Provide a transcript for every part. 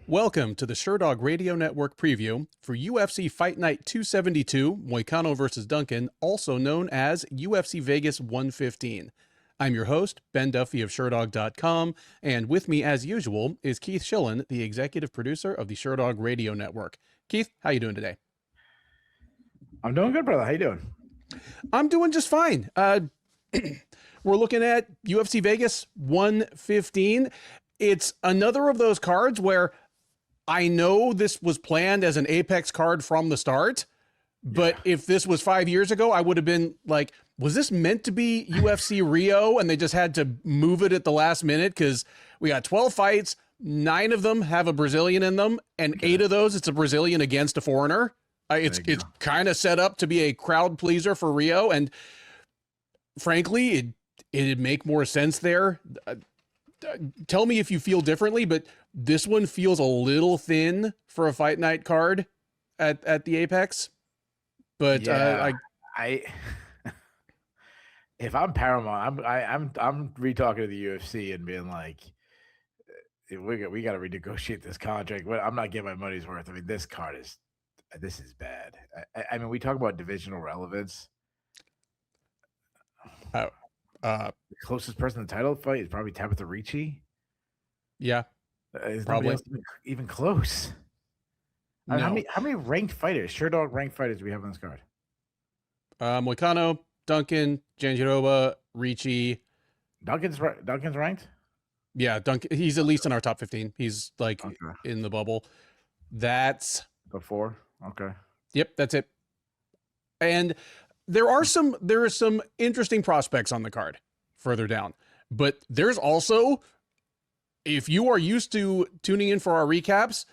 Welcome to the Sherdog Radio Network preview for UFC Fight Night 272, Moicano vs. Duncan, also known as UFC Vegas 115. I'm your host, Ben Duffy of Sherdog.com, and with me, as usual, is Keith Schillen, the executive producer of the Sherdog Radio Network. Keith, how you doing today? I'm doing good, brother. How you doing? I'm doing just fine. We're looking at UFC Vegas 115. It's another of those cards where I know this was planned as an Apex card from the start, but if this was 5 years ago, I would have been like, was this meant to be UFC Rio and they just had to move it at the last minute? Because we got 12 fights, 9 of them have a Brazilian in them, and 8 of those, it's a Brazilian against a foreigner. It's kind of set up to be a crowd pleaser for Rio, and frankly, it'd make more sense there. Tell me if you feel differently, but this one feels a little thin for a fight night card at the Apex. But yeah, if I'm Paramount, I'm re-talking to the UFC and being like, we got to renegotiate this contract. But I'm not getting my money's worth. I mean, this is bad. I mean, we talk about divisional relevance. The closest person to the title fight is probably Tabitha Ricci. Yeah, is probably even close. No. I mean, how many ranked fighters, Sherdog ranked fighters, do we have on this card? Moicano, Duncan, Jandiroba, Ricci. Duncan's ranked. Yeah, Duncan. He's at least in our top 15. He's like in the bubble. That's before. Okay. Yep, that's it. And there are some interesting prospects on the card further down, but there's also, if you are used to tuning in for our recaps,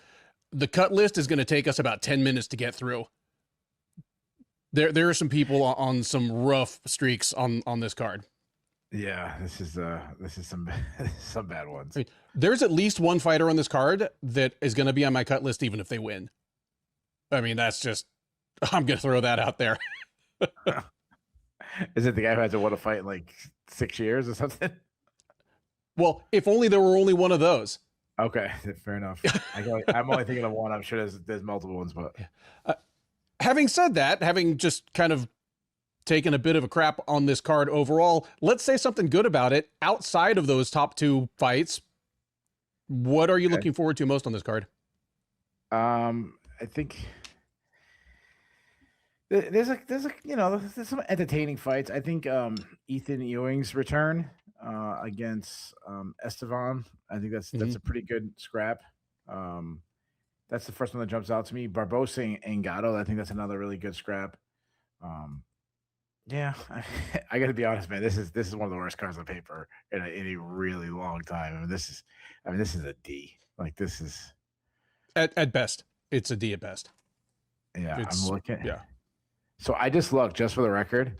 the cut list is going to take us about 10 minutes to get through. There are some people on some rough streaks on this card. Yeah, this is some bad ones. I mean, there's at least one fighter on this card that is going to be on my cut list even if they win. I mean, that's just, I'm going to throw that out there. Is it the guy who hasn't won a fight in like 6 years or something? Well, if only there were only one of those. Okay, fair enough. I'm only thinking of one. I'm sure there's multiple ones, but having said that, having just kind of taken a bit of a crap on this card overall, let's say something good about it. Outside of those top 2 fights, what are you looking forward to most on this card? I think there's some entertaining fights. I think Ethyn Ewing's return against Estevam. I think that's a pretty good scrap. That's the first one that jumps out to me. Barbosa and Gatto, I think that's another really good scrap. Yeah, I got to be honest, man. This is one of the worst cards on paper in a really long time. I mean, this is a D. Like, this is at best. It's a D at best. Yeah, I'm looking. Yeah. So I just looked, just for the record,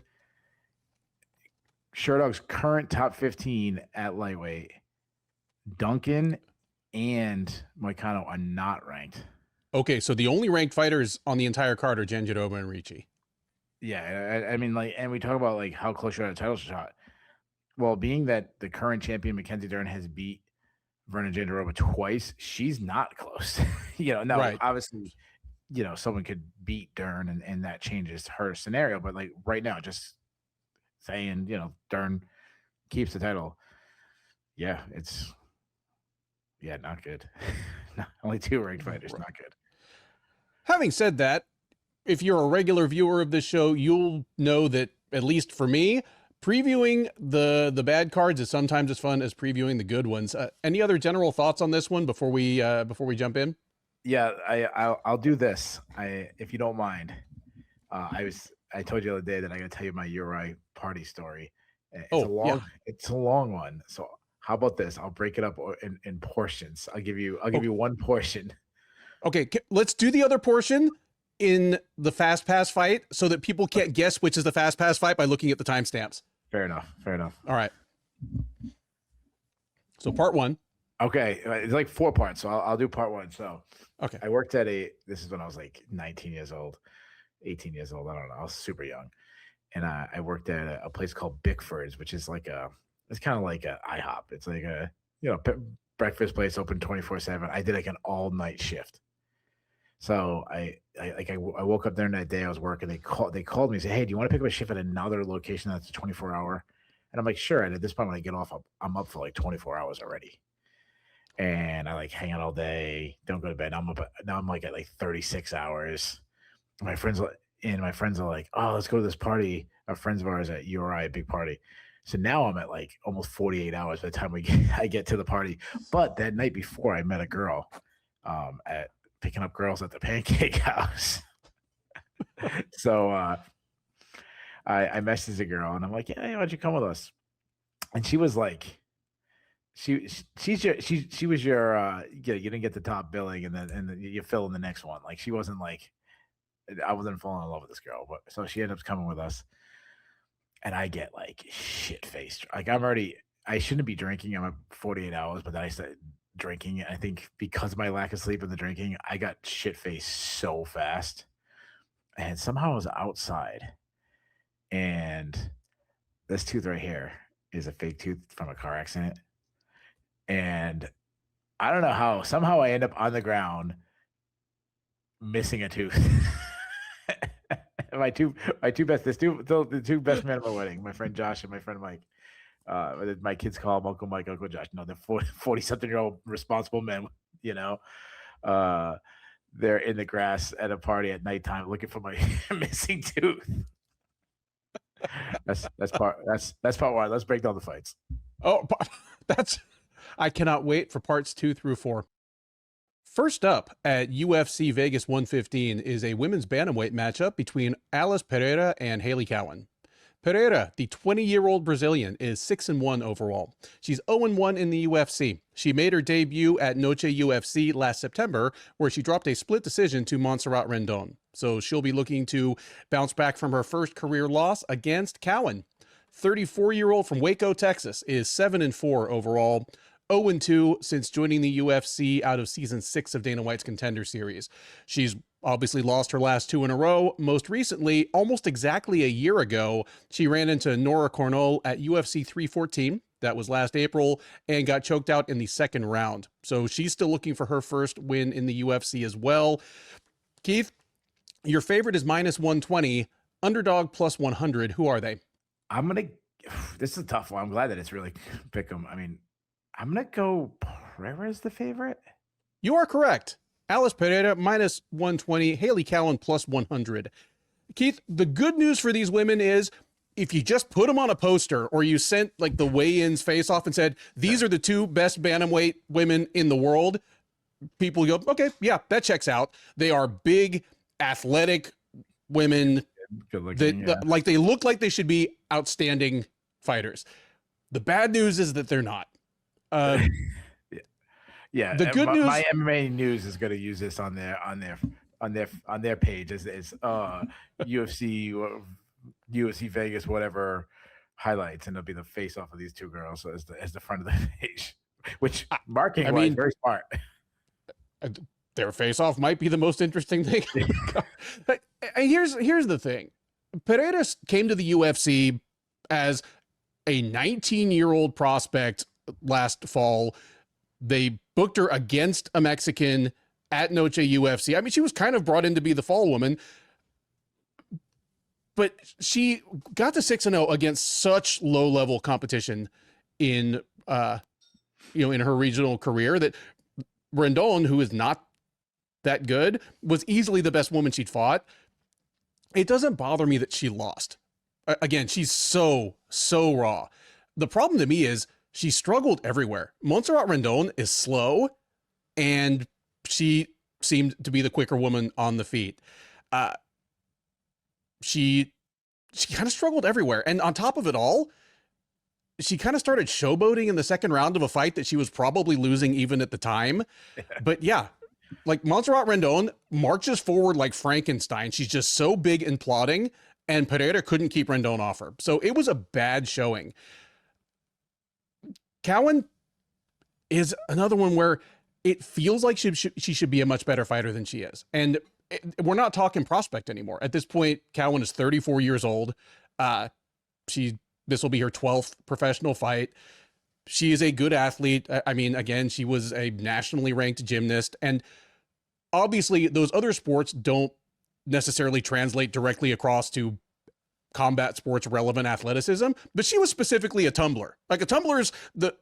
Sherdog's current top 15 at lightweight, Duncan and Moicano are not ranked. Okay, so the only ranked fighters on the entire card are Jandiroba and Ricci. Yeah, I mean, like, and we talk about like how close you're at a title shot. Well, being that the current champion Mackenzie Dern has beat Vernon Jandiroba twice, she's not close. Now right. Obviously, someone could beat Dern and that changes her scenario. But like right now, just saying, Dern keeps the title. Yeah, it's not good. Only 2 ranked fighters, not good. Having said that, if you're a regular viewer of this show, you'll know that, at least for me, previewing the bad cards is sometimes as fun as previewing the good ones. Any other general thoughts on this one before we jump in? Yeah, I'll do this. If you don't mind. I told you the other day that I got to tell you my URI party story. It's a long one. So how about this? I'll break it up in portions. I'll give you one portion. Okay, let's do the other portion in the fast pass fight so that people can't guess which is the fast pass fight by looking at the timestamps. Fair enough. All right. So part 1. Okay, it's like 4 parts, so I'll do part 1. So, okay, I worked at this is when I was like 19 years old, 18 years old. I don't know. I was super young, and I worked at a place called Bickford's, which is like it's kind of like a IHOP. It's like a breakfast place open 24/7. I did like an all night shift. So I woke up there that day. I was working. They called me and said, "Hey, do you want to pick up a shift at another location that's a 24-hour?" And I'm like, "Sure." And at this point, when I get off, I'm up for like 24 hours already. And I like hang out all day, don't go to bed. Now I'm like at like 36 hours. My friends are like, "Oh, let's go to this party." Our friends of ours at URI, a big party. So now I'm at like almost 48 hours by the time I get to the party. But that night before, I met a girl at picking up girls at the pancake house. So I messaged the girl and I'm like, "Yeah, why don't you come with us?" And she was like, she was your you didn't get the top billing and then you fill in the next one. Like she wasn't like, I wasn't falling in love with this girl, but so she ended up coming with us. And I get like shit faced. Like I shouldn't be drinking. I'm at 48 hours, but then I started drinking. I think because of my lack of sleep and the drinking, I got shit faced so fast. And somehow I was outside. And this tooth right here is a fake tooth from a car accident. And I don't know how, somehow I end up on the ground missing a tooth. The two best men at my wedding, my friend Josh and my friend Mike. My kids call them Uncle Mike, Uncle Josh. No, they're 40-something-year-old responsible men, you know. They're in the grass at a party at nighttime looking for my missing tooth. That's part one. Let's break down the fights. Oh, I cannot wait for parts 2 through 4. First up at UFC Vegas 115 is a women's bantamweight matchup between Alice Pereira and Hailey Cowan. Pereira, the 20-year-old Brazilian, is 6-1 overall. She's 0-1 in the UFC. She made her debut at Noche UFC last September, where she dropped a split decision to Montserrat Rendon. So she'll be looking to bounce back from her first career loss against Cowan. 34-year-old from Waco, Texas, is 7-4 overall. 0-2 since joining the UFC out of season 6 of Dana White's Contender Series. She's obviously lost her last 2 in a row. Most recently, almost exactly a year ago, she ran into Nora Cornell at UFC 314. That was last April, and got choked out in the second round. So she's still looking for her first win in the UFC as well. Keith, your favorite is -120, underdog plus 100. Who are they? This is a tough one. I'm glad that it's really pick 'em. I mean, I'm going to go Pereira as the favorite. You are correct. Alice Pereira -120, Hailey Cowan plus 100. Keith, the good news for these women is if you just put them on a poster or you sent like the weigh-ins face off and said, these are the 2 best bantamweight women in the world, people go, okay, yeah, that checks out. They are big, athletic women. Good looking, yeah. Like they look like they should be outstanding fighters. The bad news is that they're not. Yeah. The good news. My MMA news is going to use this on their page as UFC Vegas whatever highlights, and it'll be the face off of these 2 girls as the front of the page, which marketing wise, very smart. Their face off might be the most interesting thing. And here's the thing. Pereira came to the UFC as a 19-year-old prospect last fall. They booked her against a Mexican at Noche UFC. I mean, she was kind of brought in to be the fall woman, but she got to 6-0 against such low-level competition in in her regional career that Rendon, who is not that good, was easily the best woman she'd fought. It doesn't bother me that she lost. Again, she's so raw. The problem to me is she struggled everywhere. Montserrat Rendon is slow, and she seemed to be the quicker woman on the feet. She kind of struggled everywhere. And on top of it all, she kind of started showboating in the second round of a fight that she was probably losing even at the time. But yeah, like Montserrat Rendon marches forward like Frankenstein. She's just so big and plodding, and Pereira couldn't keep Rendon off her. So it was a bad showing. Cowan is another one where it feels like she should be a much better fighter than she is. And we're not talking prospect anymore. At this point, Cowan is 34 years old. This will be her 12th professional fight. she is a good athlete. I mean, again, she was a nationally ranked gymnast, and obviously those other sports don't necessarily translate directly across to combat sports relevant athleticism, but she was specifically a tumbler. Like a tumbler is the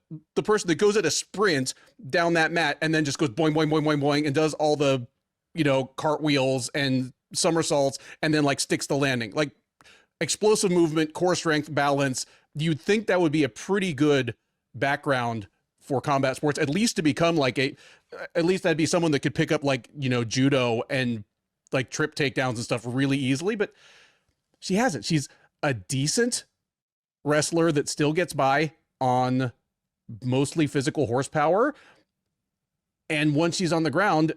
person that goes at a sprint down that mat and then just goes boing, boing, boing, boing, boing, and does all the, cartwheels and somersaults and then like sticks the landing. Like explosive movement, core strength, balance. You'd think that would be a pretty good background for combat sports, at least to become like at least that'd be someone that could pick up like, judo and like trip takedowns and stuff really easily, but she hasn't. She's a decent wrestler that still gets by on mostly physical horsepower. And once she's on the ground,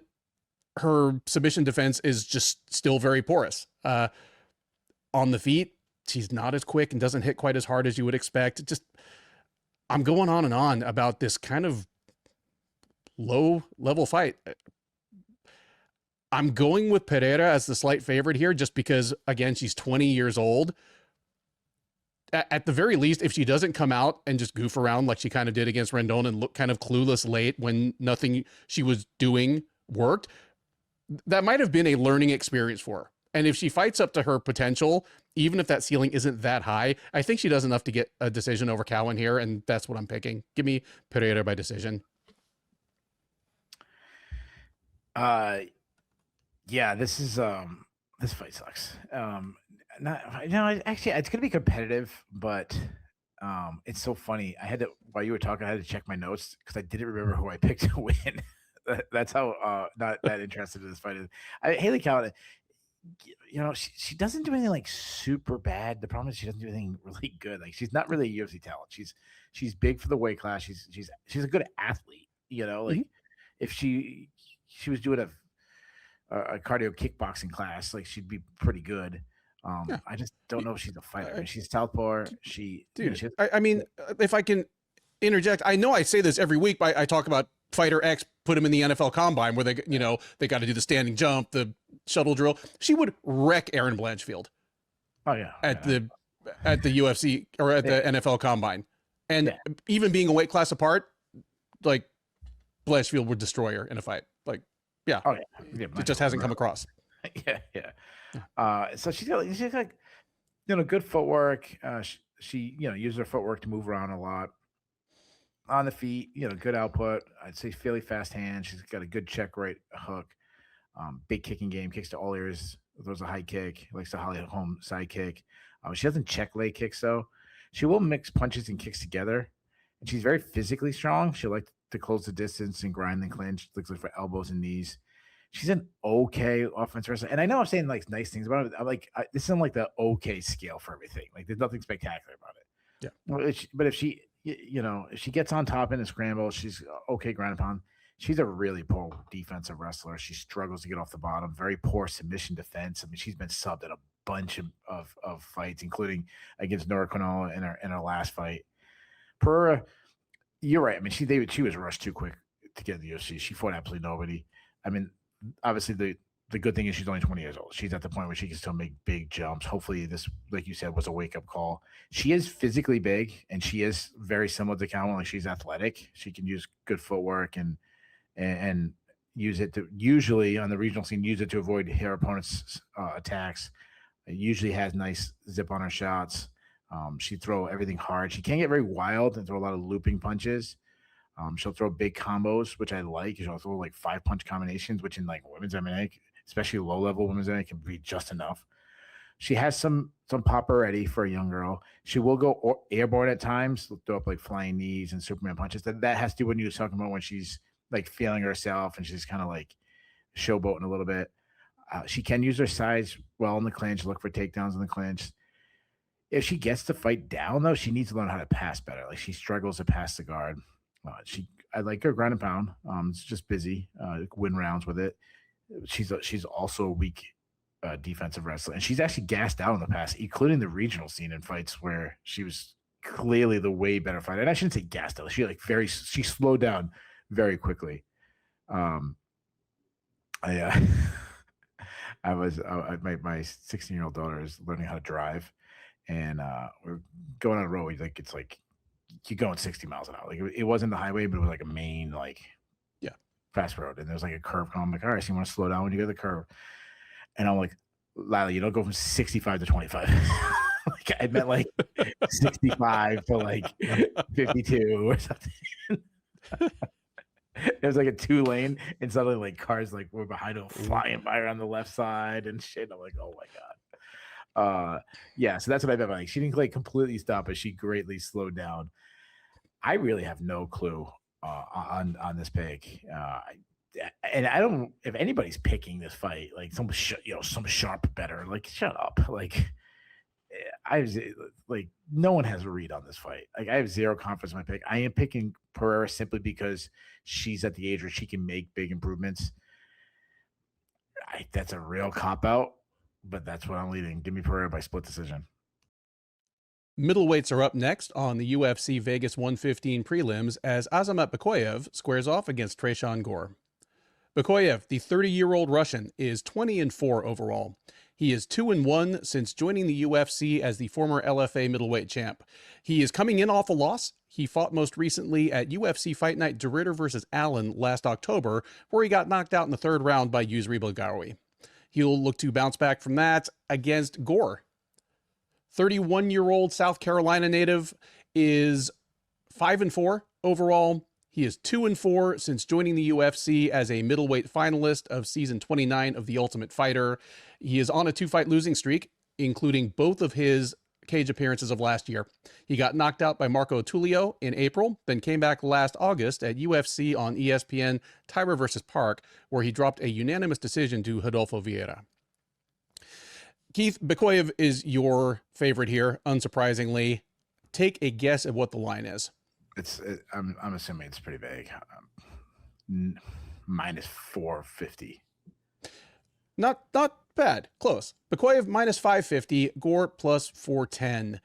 her submission defense is just still very porous. On the feet, she's not as quick and doesn't hit quite as hard as you would expect. I'm going on and on about this kind of low level fight. I'm going with Pereira as the slight favorite here, just because, again, she's 20 years old. At the very least, if she doesn't come out and just goof around like she kind of did against Rendon and look kind of clueless late when nothing she was doing worked, that might have been a learning experience for her. And if she fights up to her potential, even if that ceiling isn't that high, I think she does enough to get a decision over Cowan here, and that's what I'm picking. Give me Pereira by decision. Yeah, this fight sucks. Actually, it's gonna be competitive, but it's so funny. While you were talking, I had to check my notes because I didn't remember who I picked to win. That's how not that interested in this fight is. Hailey Cowan, she doesn't do anything like super bad. The problem is she doesn't do anything really good. Like she's not really a UFC talent. She's big for the weight class. She's a good athlete. Like if she was doing a cardio kickboxing class, like she'd be pretty good. Yeah. I just don't know if she's a fighter. I mean, she's southpaw. I mean, if I can interject, I know I say this every week, but I talk about fighter X, put him in the NFL combine where they got to do the standing jump, the shuttle drill. She would wreck Aaron Blanchfield. Oh yeah. At the UFC or at the NFL combine. And even being a weight class apart, like Blanchfield would destroy her in a fight. Like, yeah. Oh yeah. It just hasn't come across. Yeah. So she's like, good footwork. She uses her footwork to move around a lot. On the feet, good output. I'd say fairly fast hand. She's got a good check right hook. Big kicking game, kicks to all ears. Throws a high kick, likes to holly home side kick. She doesn't check leg kicks though. She will mix punches and kicks together, and she's very physically strong. She'll like to close the distance and grind and clinch. Looks like for elbows and knees. She's an okay offensive wrestler, and I know I'm saying like nice things about it. I'm like, this isn't like the okay scale for everything. Like there's nothing spectacular about it. Yeah. But if she if she gets on top in a scramble, she's okay ground and pound. She's a really poor defensive wrestler. She struggles to get off the bottom. Very poor submission defense. I mean, she's been subbed at a bunch of fights, including against Nora Quinola in her last fight. Pereira, you're right. I mean, she was rushed too quick to get in the UFC. She fought absolutely nobody. I mean, obviously the good thing is she's only 20 years old. She's at the point where she can still make big jumps. Hopefully this, like you said, was a wake-up call. She is physically big, and she is very similar to Cowan. Like she's athletic. She can use good footwork and use it to usually on the regional scene, use it to avoid her opponent's attacks. It usually has nice zip on her shots. She throw everything hard. She can get very wild and throw a lot of looping punches. She'll throw big combos, which I like. She'll throw like 5-punch combinations, which in like women's MMA, especially low-level women's MMA, can be just enough. She has some pop already for a young girl. She will go airborne at times, throw up like flying knees and Superman punches. That has to do when you were talking about when she's like feeling herself and she's kind of like showboating a little bit. She can use her size well in the clinch, look for takedowns in the clinch. If she gets the fight down, though, she needs to learn how to pass better. Like she struggles to pass the guard. I like her ground and pound. It's just busy. Win rounds with it. She's also a weak defensive wrestler, and she's actually gassed out in the past, including the regional scene in fights where she was clearly the way better fighter. And I shouldn't say gassed out. She slowed down very quickly. My 16-year-old daughter is learning how to drive, and we're going on a road. It's like you're going 60 miles an hour. Like it wasn't the highway, but it was like a main fast road, and there's like a curve coming. I'm like, all right, so you want to slow down when you go to the curve? And I'm like, Lila, you don't go from 65 to 25. Like I meant like 65 to like 52 or something. It was like a 2-lane, and suddenly like cars like were behind them flying by her on the left side and shit. I'm like, oh my god. Yeah, so that's what I meant. Like she didn't like completely stop, but she greatly slowed down. I really have no clue on this pick. And I don't, if anybody's picking this fight, like some sharp better, like shut up. Like I was like, no one has a read on this fight. Like I have zero confidence in my pick. I am picking Pereira simply because she's at the age where she can make big improvements. That's a real cop out, but that's what I'm leading. Give me Pereira by split decision. Middleweights are up next on the UFC Vegas 115 prelims as Azamat Bekoev squares off against Tresean Gore. Bekoev, the 30-year-old Russian, is 20-4 overall. He is 2-1 since joining the UFC as the former LFA middleweight champ. He is coming in off a loss. He fought most recently at UFC Fight Night De Ridder versus Allen last October, where he got knocked out in the third round by Yusri Belgaroui. He'll look to bounce back from that against Gore. 31-year-old South Carolina native is 5-4 overall. He is 2-4 since joining the UFC as a middleweight finalist of season 29 of The Ultimate Fighter. He is on a 2-fight losing streak, including both of his cage appearances of last year. He got knocked out by Marco Tullio in April, then came back last August at UFC on ESPN Tyra versus Park, where he dropped a unanimous decision to Rodolfo Vieira. Keith, Bekoev is your favorite here, unsurprisingly. Take a guess at what the line is. I'm assuming it's pretty vague. Minus 450. Not bad. Close. Bekoev minus 550, Gore plus 410.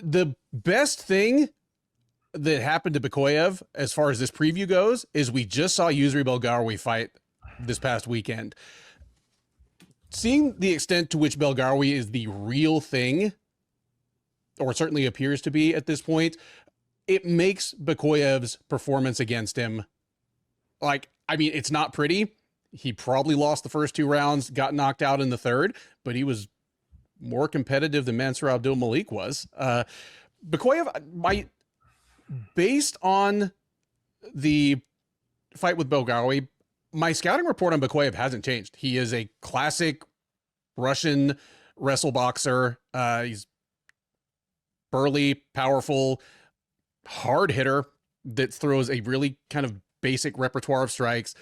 The best thing that happened to Bekoev, as far as this preview goes, is we just saw Yusri Belgaroui fight this past weekend. Seeing the extent to which Belgaroui is the real thing, or certainly appears to be at this point, it makes Bekoev's performance against him, like, I mean, it's not pretty. He probably lost the first 2 rounds, got knocked out in the third, but he was more competitive than Mansour Abdul-Malik was. Bekoev, based on the fight with Belgaroui, my scouting report on Bekoev hasn't changed. He is a classic Russian wrestle boxer. He's burly, powerful, hard hitter that throws a really kind of basic repertoire of strikes.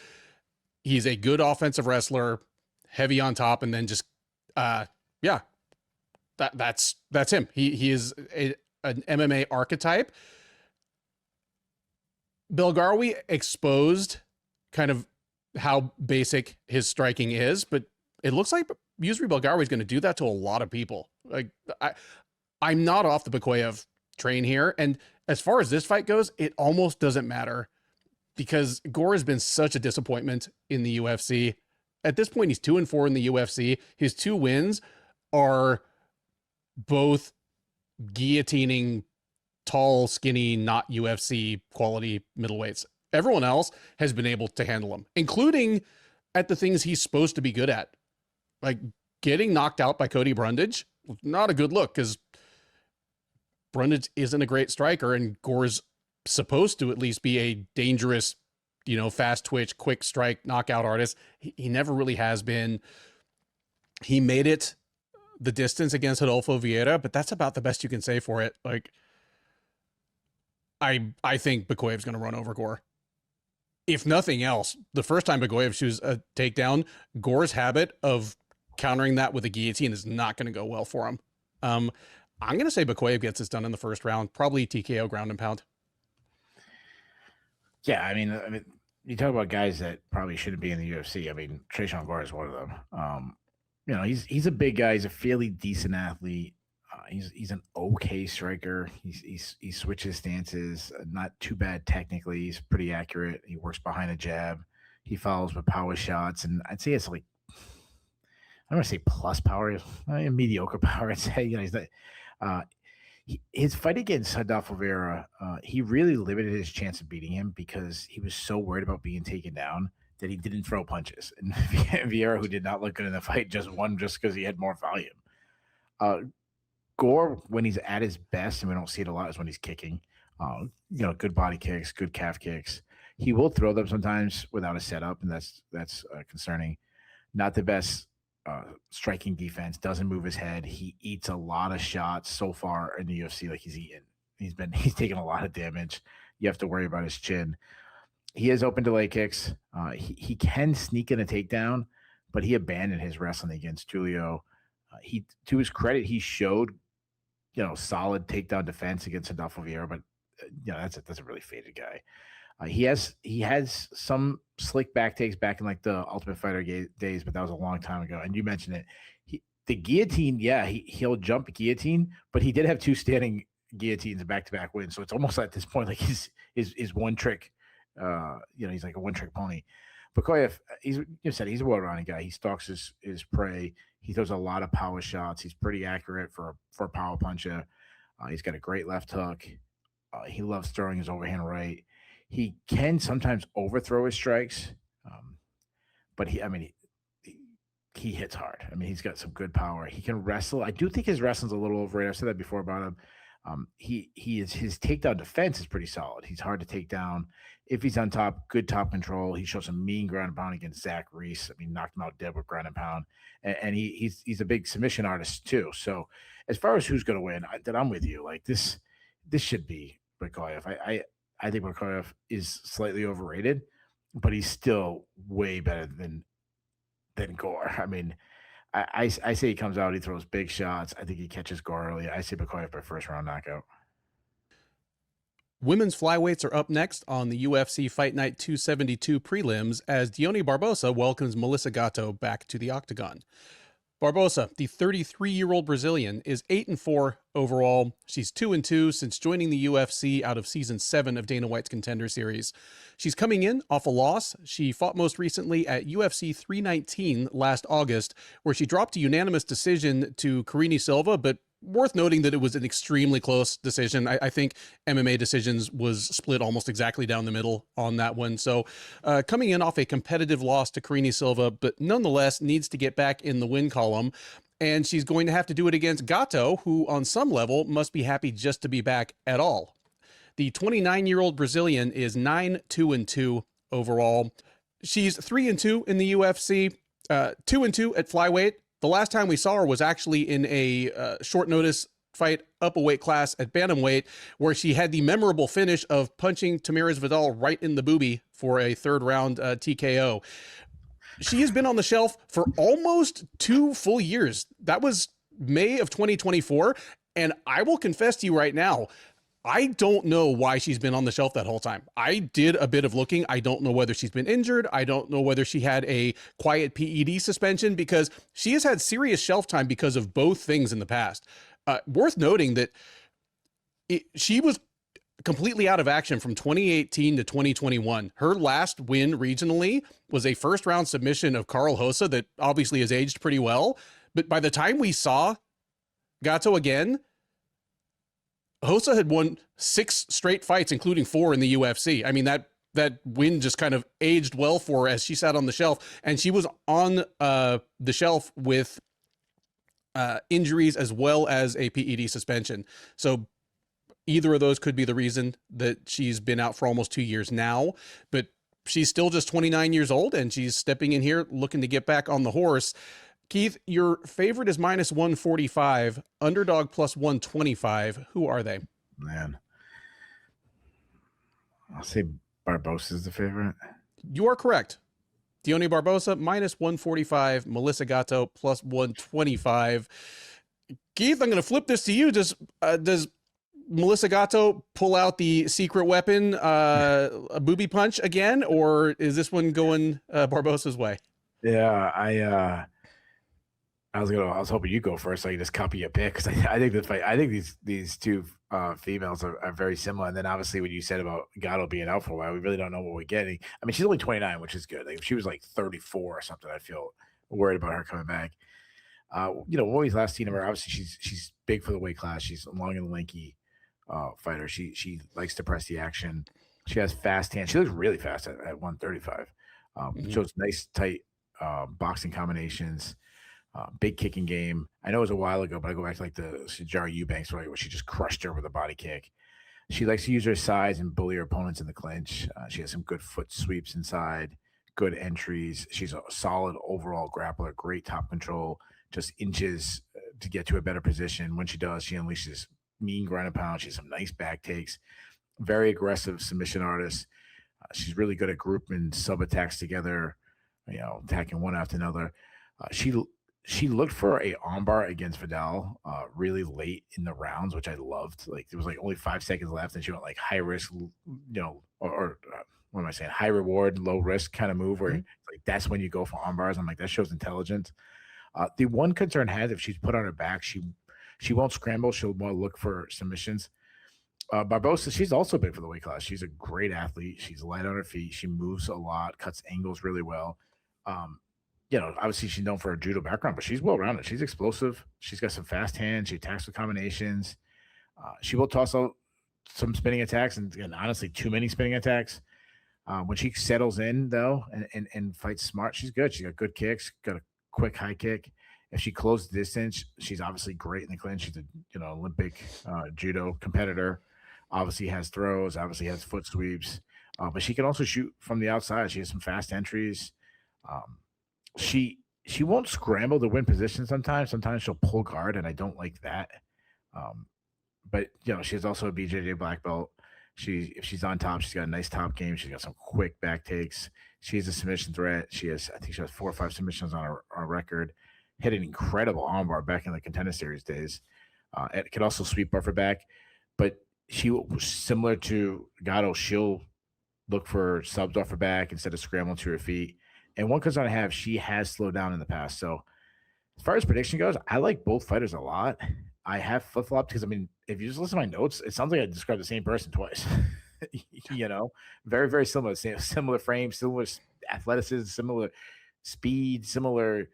He's a good offensive wrestler, heavy on top, and then just that's him. He is an MMA archetype. Belgaroui exposed kind of how basic his striking is, but it looks like Yusri Belgaroui is going to do that to a lot of people. Like I'm not off the Bekoev train here, and as far as this fight goes, it almost doesn't matter because Gore has been such a disappointment in the UFC. At this point, he's 2-4 in the UFC. His 2 wins are both guillotining tall, skinny, not UFC quality middleweights. Everyone else has been able to handle him, including at the things he's supposed to be good at. Like getting knocked out by Cody Brundage, not a good look because Brundage isn't a great striker and Gore's supposed to at least be a dangerous, fast twitch, quick strike, knockout artist. He never really has been. He made it the distance against Rodolfo Vieira, but that's about the best you can say for it. Like, I think Bekoev's going to run over Gore. If nothing else, the first time Bekoev shoots a takedown, Gore's habit of countering that with a guillotine is not going to go well for him. I'm going to say Bekoev gets this done in the first round, probably TKO ground and pound. Yeah, I mean, you talk about guys that probably shouldn't be in the UFC. I mean, Tresean Gore is one of them. He's a big guy. He's a fairly decent athlete. He's an okay striker. He switches stances, not too bad technically. He's pretty accurate. He works behind a jab. He follows with power shots, and I'd say it's like I don't want to say plus power, mediocre power. I'd say he's not. his fight against Adolfo Vera, he really limited his chance of beating him because he was so worried about being taken down that he didn't throw punches. And Vieira, who did not look good in the fight, just won just because he had more volume. Gore, when he's at his best, and we don't see it a lot, is when he's kicking. Good body kicks, good calf kicks. He will throw them sometimes without a setup, and that's concerning. Not the best striking defense. Doesn't move his head. He eats a lot of shots so far in the UFC. Like he's taken a lot of damage. You have to worry about his chin. He is open to leg kicks. He can sneak in a takedown, but he abandoned his wrestling against Julio. To his credit, he showed solid takedown defense against Adolfo Vieira, but that's a really faded guy. He has some slick back takes back in like the Ultimate Fighter days, but that was a long time ago. And you mentioned it. The guillotine, he'll jump guillotine, but he did have 2 standing guillotines back-to-back wins. So it's almost at this point like he's one trick. He's like a one-trick pony. Bekoev, he's a well-rounded guy. He stalks his prey. He throws a lot of power shots. He's pretty accurate for a power puncher. He's got a great left hook. He loves throwing his overhand right. He can sometimes overthrow his strikes, but he hits hard. I mean, he's got some good power. He can wrestle. I do think his wrestling's a little overrated. I've said that before about him. His takedown defense is pretty solid. He's hard to take down. If he's on top, good top control. He shows some mean ground and pound against Zach Reese. I mean, knocked him out dead with ground and pound. And he's a big submission artist too. So as far as who's going to win, I'm with you. Like this should be Bekoev. I think Bekoev is slightly overrated, but he's still way better than Gore. I mean, I say he comes out, he throws big shots. I think he catches Gore early. I say Bekoev by first round knockout. Women's flyweights are up next on the UFC Fight Night 272 prelims as Dione Barbosa welcomes Melissa Gatto back to the octagon. Barbosa, the 33-year-old Brazilian, is 8-4 overall. She's 2-2 since joining the UFC out of Season 7 of Dana White's Contender Series. She's coming in off a loss. She fought most recently at UFC 319 last August, where she dropped a unanimous decision to Karine Silva, but worth noting that it was an extremely close decision. I think MMA Decisions was split almost exactly down the middle on that one. So coming in off a competitive loss to Karine Silva, but nonetheless needs to get back in the win column. And she's going to have to do it against Gatto, who on some level must be happy just to be back at all. The 29-year-old Brazilian is 9-2 overall. She's 3-2 in the UFC, 2-2 at flyweight. The last time we saw her was actually in a short notice fight up a weight class at bantamweight, where she had the memorable finish of punching Tamiris Vidal right in the boobie for a 3rd round TKO. She has been on the shelf for almost 2 full years. That was May of 2024. And I will confess to you right now, I don't know why she's been on the shelf that whole time. I did a bit of looking. I don't know whether she's been injured. I don't know whether she had a quiet PED suspension, because she has had serious shelf time because of both things in the past. Worth noting that she was completely out of action from 2018 to 2021. Her last win regionally was a 1st round submission of Carl Hossa that obviously has aged pretty well. But by the time we saw Gatto again, Hossa had won 6 straight fights, including 4 in the UFC. I mean, that win just kind of aged well for her as she sat on the shelf, and she was on the shelf with injuries as well as a PED suspension. So either of those could be the reason that she's been out for almost 2 years now, but she's still just 29 years old, and she's stepping in here looking to get back on the horse. Keith, your favorite is -145, underdog +125. Who are they? Man, I'll say Barbosa is the favorite. You are correct. Dione Barbosa -145, Melissa Gatto +125. Keith, I'm going to flip this to you. Does Melissa Gatto pull out the secret weapon, a booby punch again, or is this one going Barbosa's way? Yeah, I was hoping you go first, so I can just copy your pick, because I think these two females are very similar. And then obviously what you said about Gatto being out for a while, we really don't know what we're getting. I mean, she's only 29, which is good. Like if she was like 34 or something, I feel worried about her coming back. What we've last seen of her, obviously she's big for the weight class. She's a long and lanky fighter. She likes to press the action. She has fast hands. She looks really fast at 135. Shows nice tight boxing combinations. Big kicking game. I know it was a while ago, but I go back to like the Shajara Eubanks fight where she just crushed her with a body kick. She likes to use her size and bully her opponents in the clinch. She has some good foot sweeps inside, good entries. She's a solid overall grappler, great top control, just inches to get to a better position. When she does, she unleashes mean ground and pound. She has some nice back takes, very aggressive submission artist. She's really good at grouping sub attacks together, attacking one after another. She looked for a armbar against Vidal really late in the rounds, which I loved. Like there was like only 5 seconds left, and she went like high risk, or what am I saying? High reward, low risk kind of move where like that's when you go for armbars. I'm like, that shows intelligence. The one concern I had, if she's put on her back, she won't scramble. She'll more look for submissions. Barbosa, she's also big for the weight class. She's a great athlete. She's light on her feet. She moves a lot, cuts angles really well. Obviously she's known for her judo background, but she's well-rounded. She's explosive. She's got some fast hands. She attacks with combinations. She will toss out some spinning attacks and honestly, too many spinning attacks. When she settles in though and fights smart, she's good. She got good kicks, got a quick high kick. If she closes the distance, she's obviously great in the clinch. She's a Olympic judo competitor. Obviously has throws, obviously has foot sweeps, but she can also shoot from the outside. She has some fast entries. She won't scramble to win position sometimes. Sometimes she'll pull guard, and I don't like that. But she's also a BJJ black belt. If she's on top, she's got a nice top game. She's got some quick back takes. She's a submission threat. I think she has 4 or 5 submissions on her record. Hit an incredible armbar back in the Contender Series days. It could also sweep off her back, but she was similar to Gatto. She'll look for subs off her back instead of scrambling to her feet. And one concern I have, she has slowed down in the past. So as far as prediction goes, I like both fighters a lot. I have flip-flopped because, if you just listen to my notes, it sounds like I described the same person twice. Very, very similar. Similar frame, similar athleticism, similar speed, similar,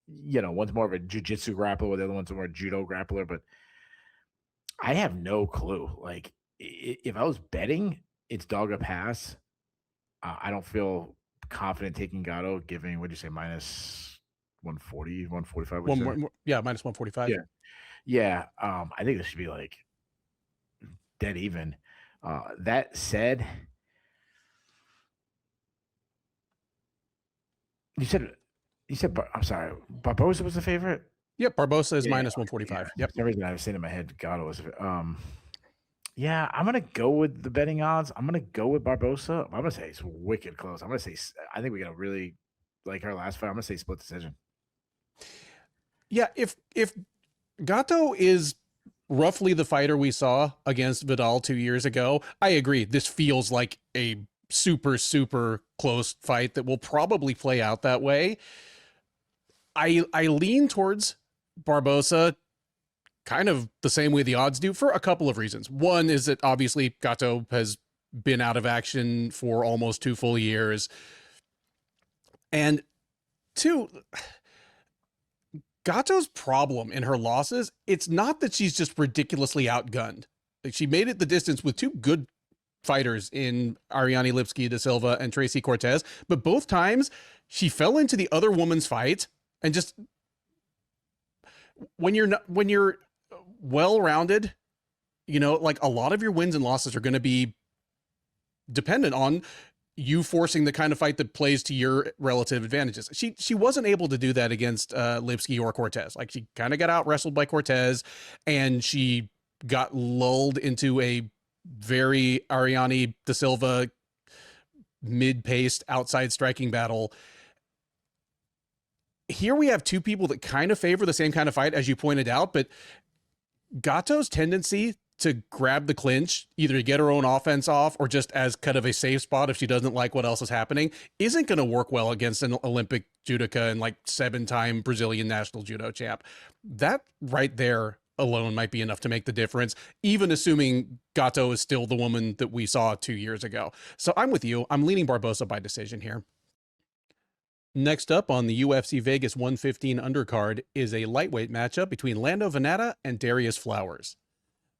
one's more of a jiu-jitsu grappler, while the other one's more judo grappler. But I have no clue. Like, if I was betting, it's dog or pass. I don't feel confident taking Gatto, giving, what'd you say, minus 140, 145? Minus 145. Yeah. I think this should be like dead even. That said, you said I'm sorry, Barbosa was the favorite? Yep, Barbosa is minus 145. Yep. For some reason I was saying in my head Gatto was yeah, I'm gonna go with the betting odds. I'm gonna go with Barbosa. I'm gonna say it's wicked close. I think we're gonna really like our last fight. I'm gonna say split decision. Yeah, if Gatto is roughly the fighter we saw against Vidal 2 years ago, I agree. This feels like a super, super close fight that will probably play out that way. I lean towards Barbosa kind of the same way the odds do for a couple of reasons. One is that obviously Gatto has been out of action for almost 2 full years. And 2, Gatto's problem in her losses, it's not that she's just ridiculously outgunned. Like, she made it the distance with 2 good fighters in Ariane Lipski da Silva and Tracy Cortez, but both times she fell into the other woman's fight. And just when you're well-rounded, like a lot of your wins and losses are going to be dependent on you forcing the kind of fight that plays to your relative advantages. She wasn't able to do that against Lipski or Cortez. Like, she kind of got out wrestled by Cortez, and she got lulled into a very Ariane da Silva mid-paced outside striking battle. Here we have 2 people that kind of favor the same kind of fight, as you pointed out, but Gatto's tendency to grab the clinch, either to get her own offense off or just as kind of a safe spot if she doesn't like what else is happening, isn't going to work well against an Olympic judoka and 7-time Brazilian national judo champ. That right there alone might be enough to make the difference, even assuming Gatto is still the woman that we saw 2 years ago. So I'm with you. I'm leaning Barbosa by decision here. Next up on the UFC Vegas 115 undercard is a lightweight matchup between Lando Vannata and Darrius Flowers.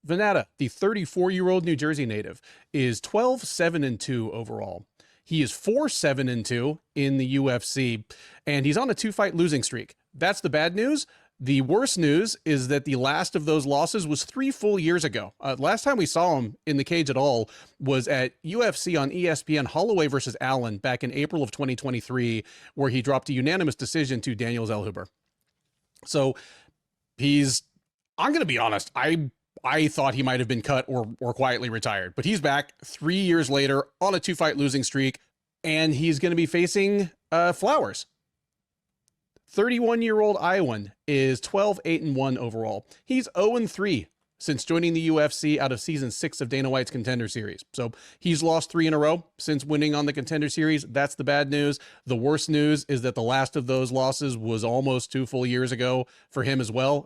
Vannata, the 34-year-old New Jersey native, is 12-7-2 overall. He is 4-7-2 in the UFC, and he's on a 2-fight losing streak. That's the bad news. The worst news is that the last of those losses was 3 full years ago. Last time we saw him in the cage at all was at UFC on ESPN Holloway versus Allen back in April of 2023, where he dropped a unanimous decision to Daniel Zellhuber. So I'm going to be honest, I thought he might have been cut or quietly retired, but he's back 3 years later on a 2-fight losing streak, and he's going to be facing Flowers. 31-year-old Iowan is 12-8-1 overall. He's 0-3 since joining the UFC out of season 6 of Dana White's Contender Series. So he's lost 3 in a row since winning on the Contender Series. That's the bad news. The worst news is that the last of those losses was almost 2 full years ago for him as well.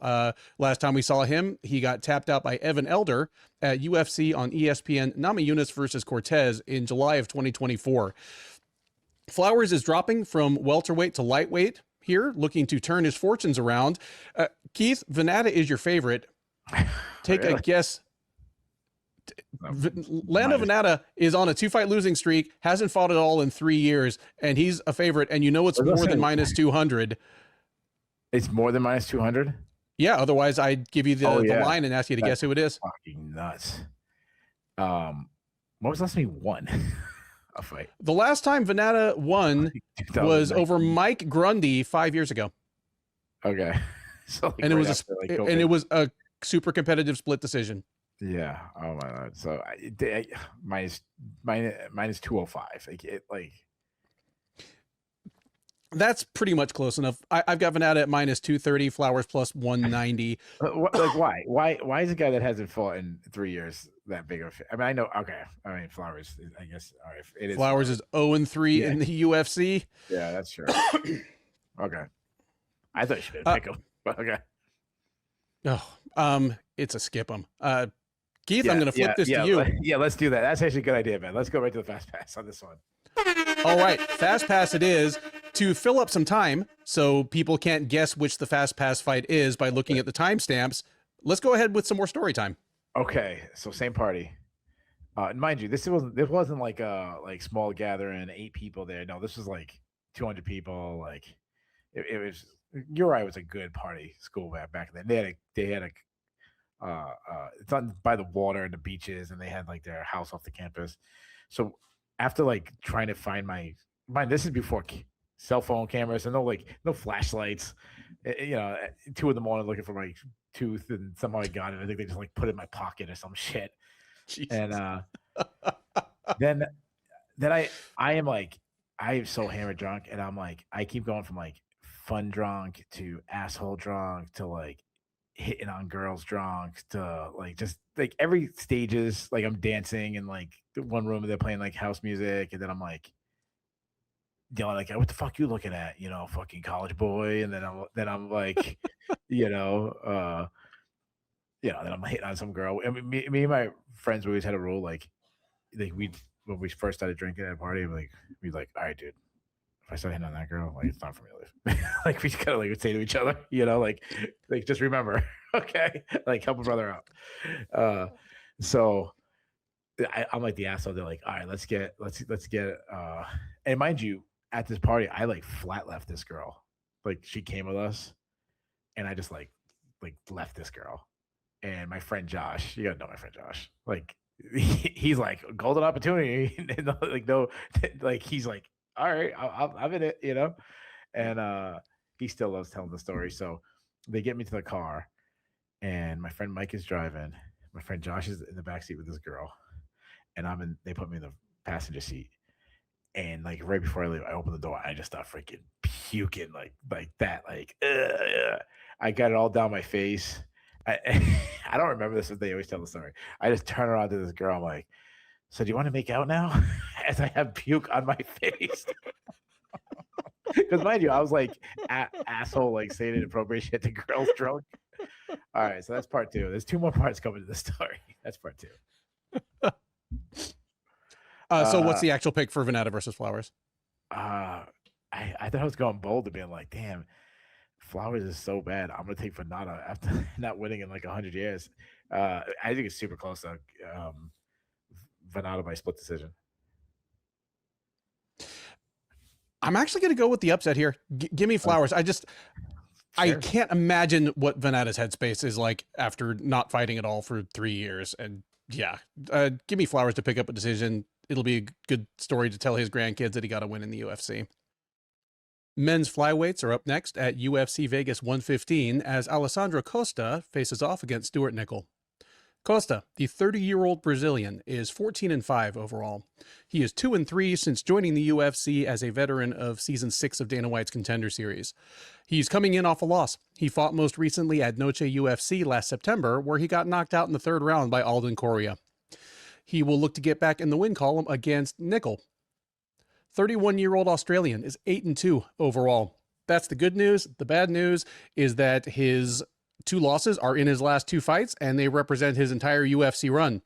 Last time we saw him, he got tapped out by Evan Elder at UFC on ESPN Namajunas versus Cortez in July of 2024. Flowers is dropping from welterweight to lightweight here, looking to turn his fortunes around. Keith, Vannata is your favorite. Take a guess. Lando Vannata is on a 2-fight losing streak, hasn't fought at all in 3 years, and he's a favorite, and you know it's more than minus 200. It's more than minus 200? Yeah, otherwise I'd give you the line and ask you to guess who it is. Fucking nuts. When was the last time he won a fight? The last time Vannata won was over Mike Grundy 5 years ago. Okay. So and it was a super competitive split decision. Yeah. Oh my God. So minus 205. That's pretty much close enough. I've got Vannata at minus 230, Flowers plus 190. Why? Why is a guy that hasn't fought in 3 years that big of? I mean, I know. Okay. I mean, Flowers. I guess. All right. It is. Flowers is 0-3 in the UFC. Yeah, that's true. Okay. I thought you should pick him, but okay. Oh, it's a skip him. Keith, I'm going to flip this to you. Yeah, let's do that. That's actually a good idea, man. Let's go right to the fast pass on this one. All right, fast pass it is. To fill up some time so people can't guess which the fast pass fight is by looking at the timestamps, let's go ahead with some more story time. Okay, so same party. And mind you, this wasn't like a small gathering, 8 people there. No, this was like 200 people. Like it was. Uri was a good party school back then. They had a it's on by the water and the beaches, and they had like their house off the campus. So after like trying to find this is before cell phone cameras and no flashlights. 2 in the morning looking for my tooth, and somehow I got it. I think they just like put it in my pocket or some shit. Jesus. And then I am so hammered drunk, and I'm like, I keep going from like fun drunk to asshole drunk to like hitting on girls drunk to like just like every stages. Like I'm dancing in like one room and they're playing like house music, and then I'm like yelling like, what the fuck you looking at, fucking college boy. And then I'm like then I'm hitting on some girl. I mean, me and my friends, we always had a rule like when we first started drinking at a party, we'd like, all right, dude, if I start hitting on that girl, like it's time for me to leave. Like we just kind of like would say to each other, like just remember, okay, like help a brother out. So I'm like the asshole. They're like, all right, let's get. And mind you, at this party, I like flat left this girl. Like she came with us, and I just like left this girl. And my friend Josh, you gotta know my friend Josh. Like he's like golden opportunity, and like no, like he's like, all right, I'm in it, and he still loves telling the story. So they get me to the car, and my friend Mike is driving. My friend Josh is in the backseat with this girl, and they put me in the passenger seat. And like right before I leave, I open the door. I just start freaking puking like that. Like I got it all down my face. I don't remember this, but they always tell the story. I just turn around to this girl. I'm like, so do you want to make out now? As I have puke on my face. Because mind you, I was like asshole, like saying inappropriate shit to girls drunk. All right, so that's part 2. There's 2 more parts coming to the story. That's part 2. So what's the actual pick for Vannata versus Flowers? I thought I was going bold to being like, damn, Flowers is so bad. I'm gonna take Vannata after not winning in like 100 years. I think it's super close to Vannata by split decision. I'm actually going to go with the upset here. Give me Flowers. I Sure. can't imagine what Vannata's headspace is like after not fighting at all for 3 years. And yeah, give me Flowers to pick up a decision. It'll be a good story to tell his grandkids that he got a win in the UFC. Men's flyweights are up next at UFC Vegas 115 as Alessandro Costa faces off against Stewart Nicoll. Costa, the 30-year-old Brazilian, is 14-5 overall. He is 2-3 since joining the UFC as a veteran of Season 6 of Dana White's Contender Series. He's coming in off a loss. He fought most recently at Noche UFC last September, where he got knocked out in the third round by Alden Correa. He will look to get back in the win column against Nicoll. 31-year-old Australian is 8-2 overall. That's the good news. The bad news is that his 2 losses are in his last 2 fights, and they represent his entire UFC run.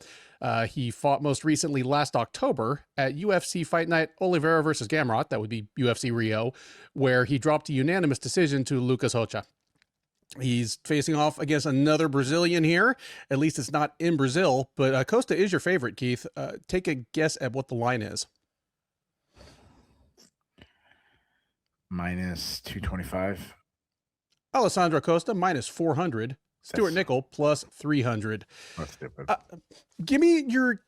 He fought most recently last October at UFC Fight Night Oliveira versus Gamrot, that would be UFC Rio, where he dropped a unanimous decision to Lucas Rocha. He's facing off against another Brazilian here. At least it's not in Brazil, but Costa is your favorite, Keith. Take a guess at what the line is. Minus 225. Alessandro Costa minus 400. Stuart Nicoll plus 300. That's stupid. Give me your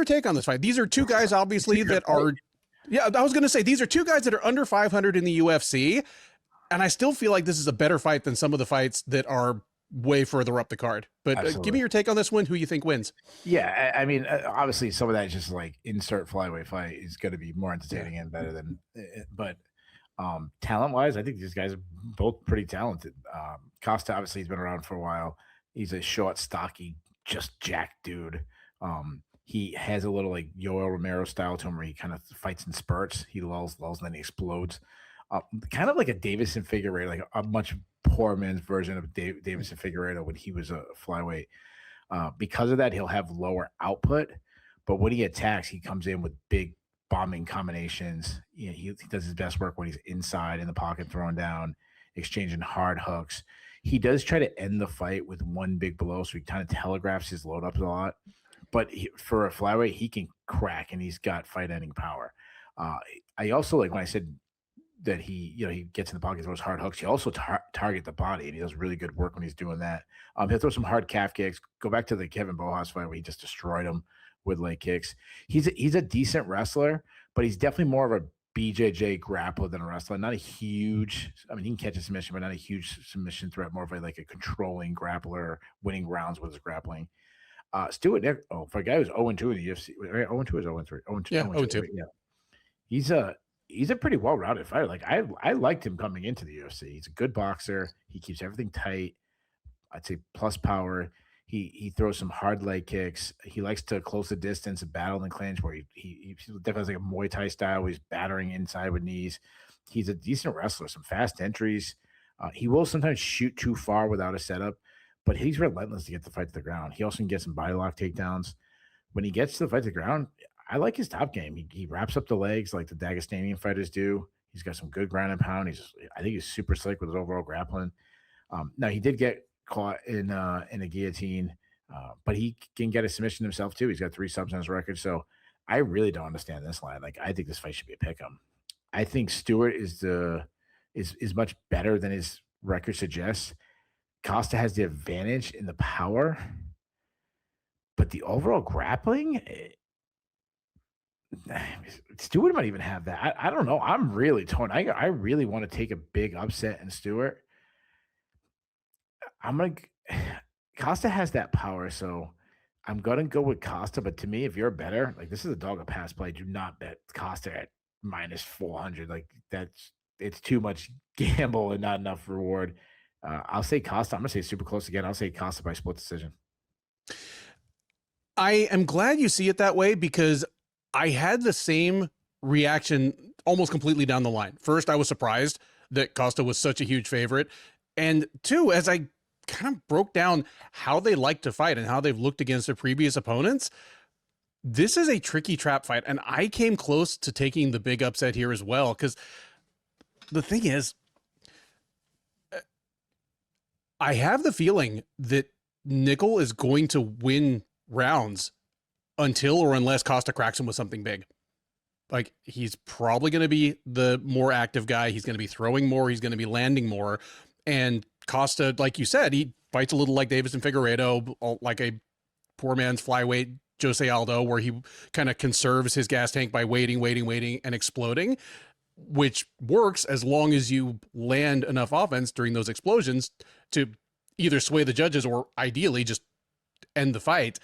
take on this fight. These are 2 guys, obviously, that are, yeah, I was going to say, these are 2 guys that are under 500 in the UFC. And I still feel like this is a better fight than some of the fights that are way further up the card. But give me your take on this one. Who you think wins? Yeah, I mean, obviously, some of that is just like insert flyweight fight is going to be more entertaining and better than, but talent wise, I think these guys are both pretty talented. Costa, obviously, he's been around for a while. He's a short, stocky, just jacked dude. He has a little like Yoel Romero style to him where he kind of fights in spurts. He lulls, and then he explodes. Kind of like a Davison Figueiredo, like a much poor man's version of Davison Figueiredo when he was a flyweight. Because of that, he'll have lower output, but when he attacks, he comes in with big bombing combinations. You know, he does his best work when he's inside in the pocket, throwing down, exchanging hard hooks. He does try to end the fight with one big blow, so he kind of telegraphs his load up a lot. But for a flyweight, he can crack, and he's got fight-ending power. I also like when I said that he gets in the pocket, throws hard hooks. He also target the body, and he does really good work when he's doing that. He'll throw some hard calf kicks. Go back to the Kevin Bojas fight where he just destroyed him with leg kicks. He's a decent wrestler, but he's definitely more of a BJJ grappler than a wrestler. Not a huge, I mean, he can catch a submission, but not a huge submission threat. More of like a controlling grappler, winning rounds with his grappling. Stewart, for a guy who's 0-2 in the UFC, 0-2 is 0-3, 0-2, Yeah, 0-2. Yeah, he's a pretty well-rounded fighter. Like I liked him coming into the UFC. He's a good boxer. He keeps everything tight. I'd say plus power. He throws some hard leg kicks. He likes to close the distance and battle and clinch where he definitely has like a Muay Thai style where he's battering inside with knees. He's a decent wrestler, some fast entries. He will sometimes shoot too far without a setup, but he's relentless to get the fight to the ground. He also can get some body lock takedowns. When he gets to the fight to the ground, I like his top game. He wraps up the legs like the Dagestanian fighters do. He's got some good ground and pound. I think he's super slick with his overall grappling. Now he did get caught in a guillotine, but he can get a submission himself too. He's got 3 subs on his record. So I really don't understand this line. Like I think this fight should be a pick 'em. I think Stewart is much better than his record suggests. Costa has the advantage in the power, but the overall grappling, Stewart might even have that. I don't know. I'm really torn. I really want to take a big upset in Stewart. Costa has that power, so I'm gonna go with Costa. But to me, if you're better, like this is a dog of pass play. Do not bet Costa at minus 400. Like it's too much gamble and not enough reward. I'll say Costa. I'm gonna say super close again. I'll say Costa by split decision. I am glad you see it that way because I had the same reaction almost completely down the line. First, I was surprised that Costa was such a huge favorite. And 2, as I kind of broke down how they like to fight and how they've looked against their previous opponents, this is a tricky trap fight, and I came close to taking the big upset here as well, because the thing is, I have the feeling that Nicoll is going to win rounds until or unless Costa cracks him with something big. Like, he's probably going to be the more active guy. He's going to be throwing more. He's going to be landing more. And Costa, like you said, he fights a little like Davis and Figueiredo, like a poor man's flyweight Jose Aldo, where he kind of conserves his gas tank by waiting, and exploding, which works as long as you land enough offense during those explosions to either sway the judges or ideally just end the fight.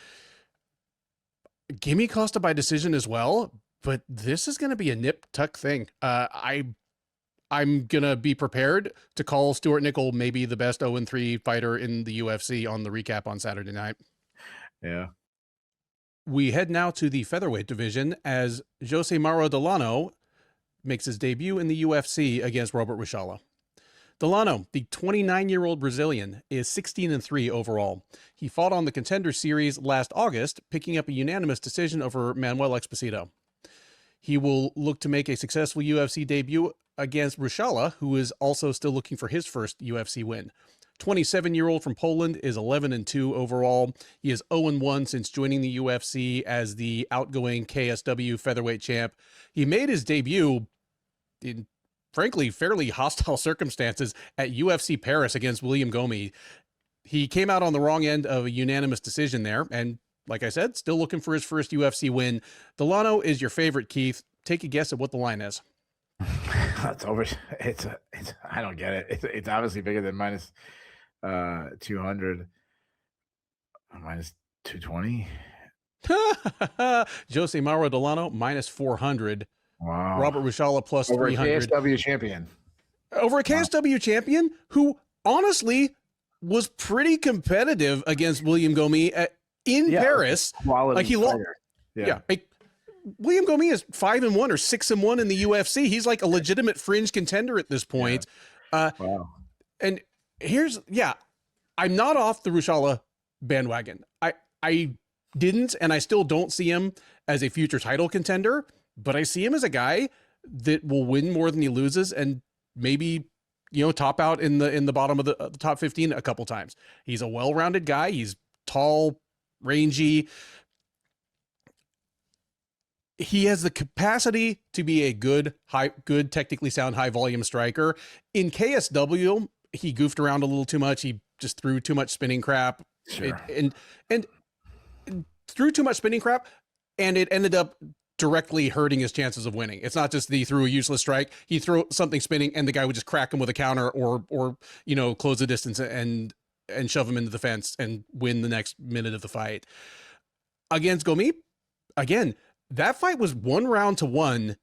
Give me Costa by decision as well, but this is going to be a nip tuck thing. I'm going to be prepared to call Stewart Nicoll maybe the best 0-3 fighter in the UFC on the recap on Saturday night. Yeah. We head now to the featherweight division as Jose Mauro Delano makes his debut in the UFC against Robert Ruchala. Delano, the 29-year-old Brazilian, is 16-3 overall. He fought on the Contender Series last August, picking up a unanimous decision over Manuel Exposito. He will look to make a successful UFC debut against Ruchala, who is also still looking for his first UFC win. 27-year-old from Poland is 11-2 overall. He is 0-1 since joining the UFC as the outgoing KSW featherweight champ. He made his debut in, frankly, fairly hostile circumstances at UFC Paris against William Gomi. He came out on the wrong end of a unanimous decision there, and like I said, still looking for his first UFC win. Delano is your favorite, Keith. Take a guess at what the line is. It's over. It's I don't get it. It's obviously bigger than minus 200, minus 220. Jose Mauro Delano minus 400. Wow. Robert Ruchala plus Over 300. a KSW champion. Over a KSW champion who honestly was pretty competitive against William Gomi in Paris. Quality like he lost. Yeah. William Gomi is 5-1 or 6-1 in the UFC. He's like a legitimate fringe contender at this point. Wow. And here's, I'm not off the Ruchala bandwagon. I didn't, and I still don't see him as a future title contender, but I see him as a guy that will win more than he loses and maybe, top out in the bottom of the top 15 a couple times. He's a well-rounded guy. He's tall, rangy. He has the capacity to be a good, technically sound, high volume striker. In KSW, he goofed around a little too much. He just threw too much spinning crap. Sure. And threw too much spinning crap, and it ended up directly hurting his chances of winning. It's not just that he threw a useless strike. He threw something spinning and the guy would just crack him with a counter or close the distance and shove him into the fence and win the next minute of the fight. Against Gomi, again, that fight was 1-1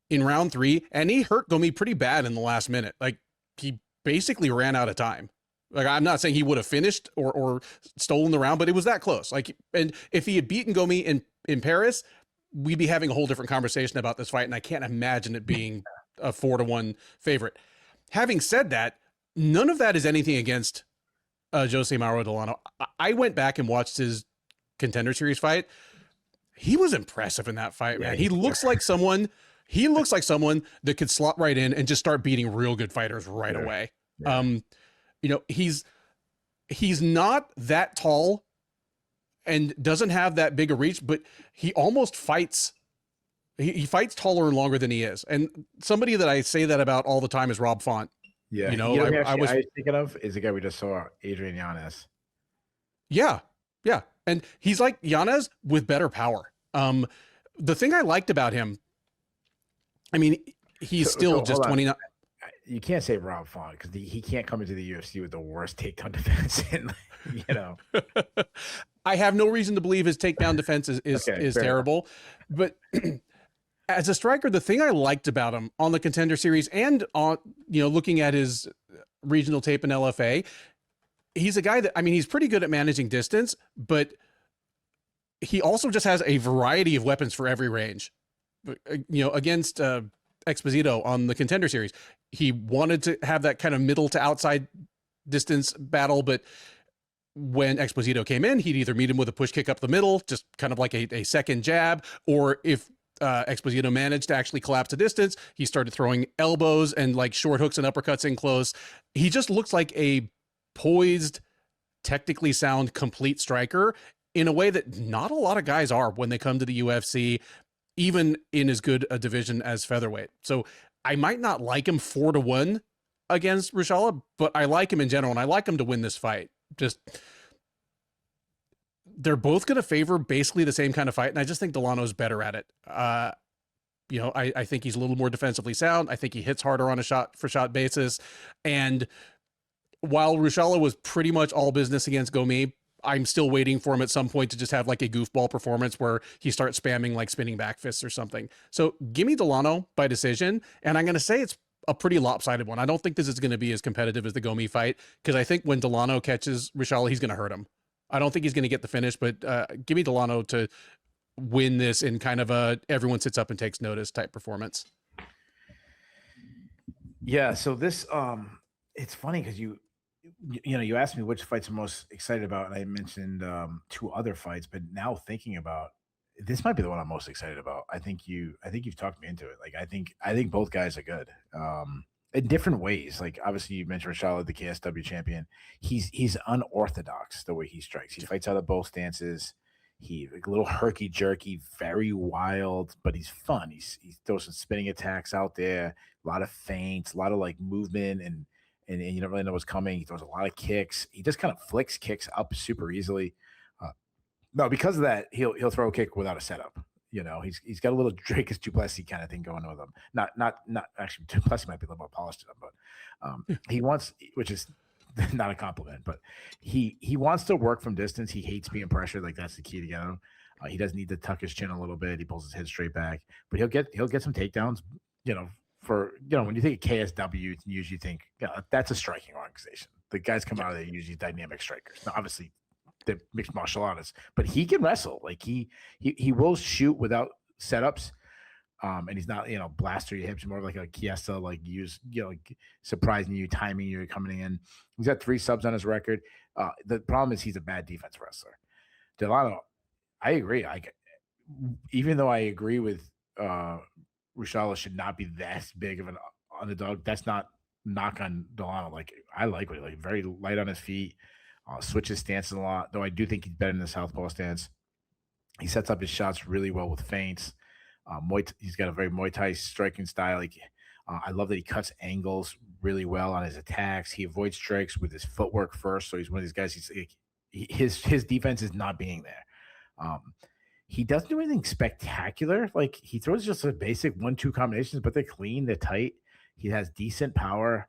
in round 3, and he hurt Gomi pretty bad in the last minute. Like, he basically ran out of time. Like, I'm not saying he would have finished or stolen the round, but it was that close. Like, and if he had beaten Gomi in Paris, we'd be having a whole different conversation about this fight, and I can't imagine it being a 4-1 favorite. Having said that, none of that is anything against Jose Mauro Delano. I went back and watched his Contender Series fight. He was impressive in that fight, man. He looks like someone that could slot right in and just start beating real good fighters right away. Yeah. He's not that tall and doesn't have that big a reach, but he almost fights. He fights taller and longer than he is. And somebody that I say that about all the time is Rob Font. Yeah. I was thinking of is the guy we just saw, Adrian Yanez. Yeah. Yeah. And he's like Yanez with better power. The thing I liked about him, I mean, he's still just 29. You can't say Rob Font because he can't come into the UFC with the worst takedown defense. I have no reason to believe his takedown defense is terrible. But as a striker, the thing I liked about him on the Contender Series and on, looking at his regional tape in LFA, he's a guy that, I mean, he's pretty good at managing distance, but he also just has a variety of weapons for every range. Against Exposito on the Contender Series, he wanted to have that kind of middle to outside distance battle, but when Exposito came in, he'd either meet him with a push kick up the middle, just kind of like a second jab, or if Exposito managed to actually collapse the distance, he started throwing elbows and like short hooks and uppercuts in close. He just looks like a poised, technically sound, complete striker in a way that not a lot of guys are when they come to the UFC, even in as good a division as featherweight. So I might not like him 4-1 against Ruchala, but I like him in general, and I like him to win this fight. Just, they're both going to favor basically the same kind of fight, and I just think Delano's better at it. I think he's a little more defensively sound. I think he hits harder on a shot-for-shot basis, and while Ruchala was pretty much all business against Gomi, I'm still waiting for him at some point to just have like a goofball performance where he starts spamming like spinning back fists or something. So give me Delano by decision, and I'm going to say it's a pretty lopsided one. I don't think this is going to be as competitive as the Gomi fight, because I think when Delano catches Ruchala, he's going to hurt him. I don't think he's going to get the finish, but give me Delano to win this in kind of a everyone sits up and takes notice type performance. Yeah, so this it's funny because you asked me which fights I'm most excited about, and I mentioned 2 other fights, but now thinking about this might be the one I'm most excited about. I think you've talked me into it. Like I think both guys are good. In different ways. Like obviously you mentioned Ruchala, the KSW champion. He's unorthodox the way he strikes. He fights out of both stances. He like a little herky jerky, very wild, but he's fun. He throws some spinning attacks out there, a lot of feints, a lot of like movement, and you don't really know what's coming. He throws a lot of kicks. He just kind of flicks kicks up super easily. No, because of that, he'll throw a kick without a setup. He's got a little Dracus Duplessis kind of thing going with him. Not actually, Duplessis might be a little more polished than him, but he wants, which is not a compliment, but he wants to work from distance. He hates being pressured. Like that's the key to get him. He doesn't need to tuck his chin a little bit. He pulls his head straight back, but he'll get some takedowns. When you think of KSW, you usually think, that's a striking organization. The guys come out of there usually dynamic strikers. Now, obviously, they're mixed martial artists, but he can wrestle. Like he will shoot without setups, and he's not blaster your hips, more like a Chiesa, like like surprising you, timing you, coming in. He's got 3 subs on his record. The problem is he's a bad defense wrestler. Delano, I agree. Even though I agree with Ruchala should not be that big of an underdog, that's not knock on Delano. Like I like what he very light on his feet. Switches stances a lot, though I do think he's better in the southpaw stance. He sets up his shots really well with feints. He's got a very Muay Thai striking style. I love that he cuts angles really well on his attacks. He avoids strikes with his footwork first, so he's one of these guys. His defense is not being there. He doesn't do anything spectacular. Like he throws just a basic 1-2 combinations, but they're clean, they're tight. He has decent power.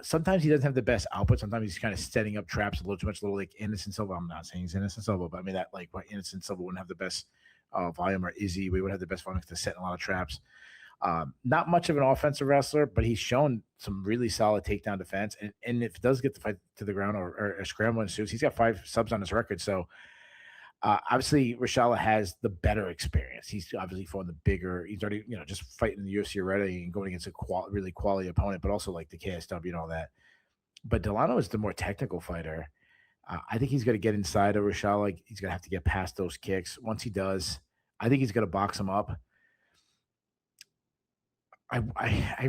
Sometimes he doesn't have the best output. Sometimes he's kind of setting up traps a little too much, a little like Innocent Silva. I'm not saying he's Innocent Silva, but I mean that like Innocent Silva wouldn't have the best volume, or Izzy. We would have the best volume to set in a lot of traps. Not much of an offensive wrestler, but he's shown some really solid takedown defense. And if it does get the fight to the ground or a scramble ensues, he's got 5 subs on his record. So obviously Ruchala has the better experience. He's obviously fought the bigger. He's already, just fighting the UFC already and going against a really quality opponent, but also like the KSW and all that. But Delano is the more technical fighter. I think he's going to get inside of Ruchala. He's going to have to get past those kicks. Once he does, I think he's going to box him up. I'm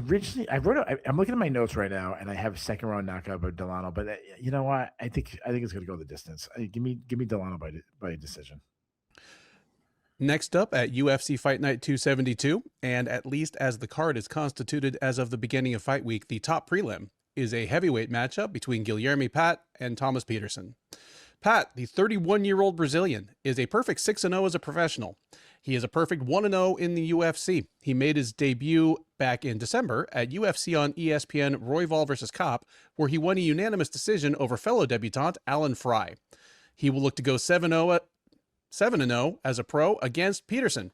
looking at my notes right now, and I have second round knockout by Delano. But you know what? I think it's going to go the distance. Give me Delano by decision. Next up at UFC Fight Night 272, and at least as the card is constituted as of the beginning of fight week, the top prelim is a heavyweight matchup between Guilherme Pat and Thomas Petersen. Pat, the 31-year-old Brazilian, is a perfect 6-0 as a professional. He is a perfect 1-0 in the UFC. He made his debut back in December at UFC on ESPN Royval vs. Kopp, where he won a unanimous decision over fellow debutant Alan Fry. He will look to go 7-0 as a pro against Petersen.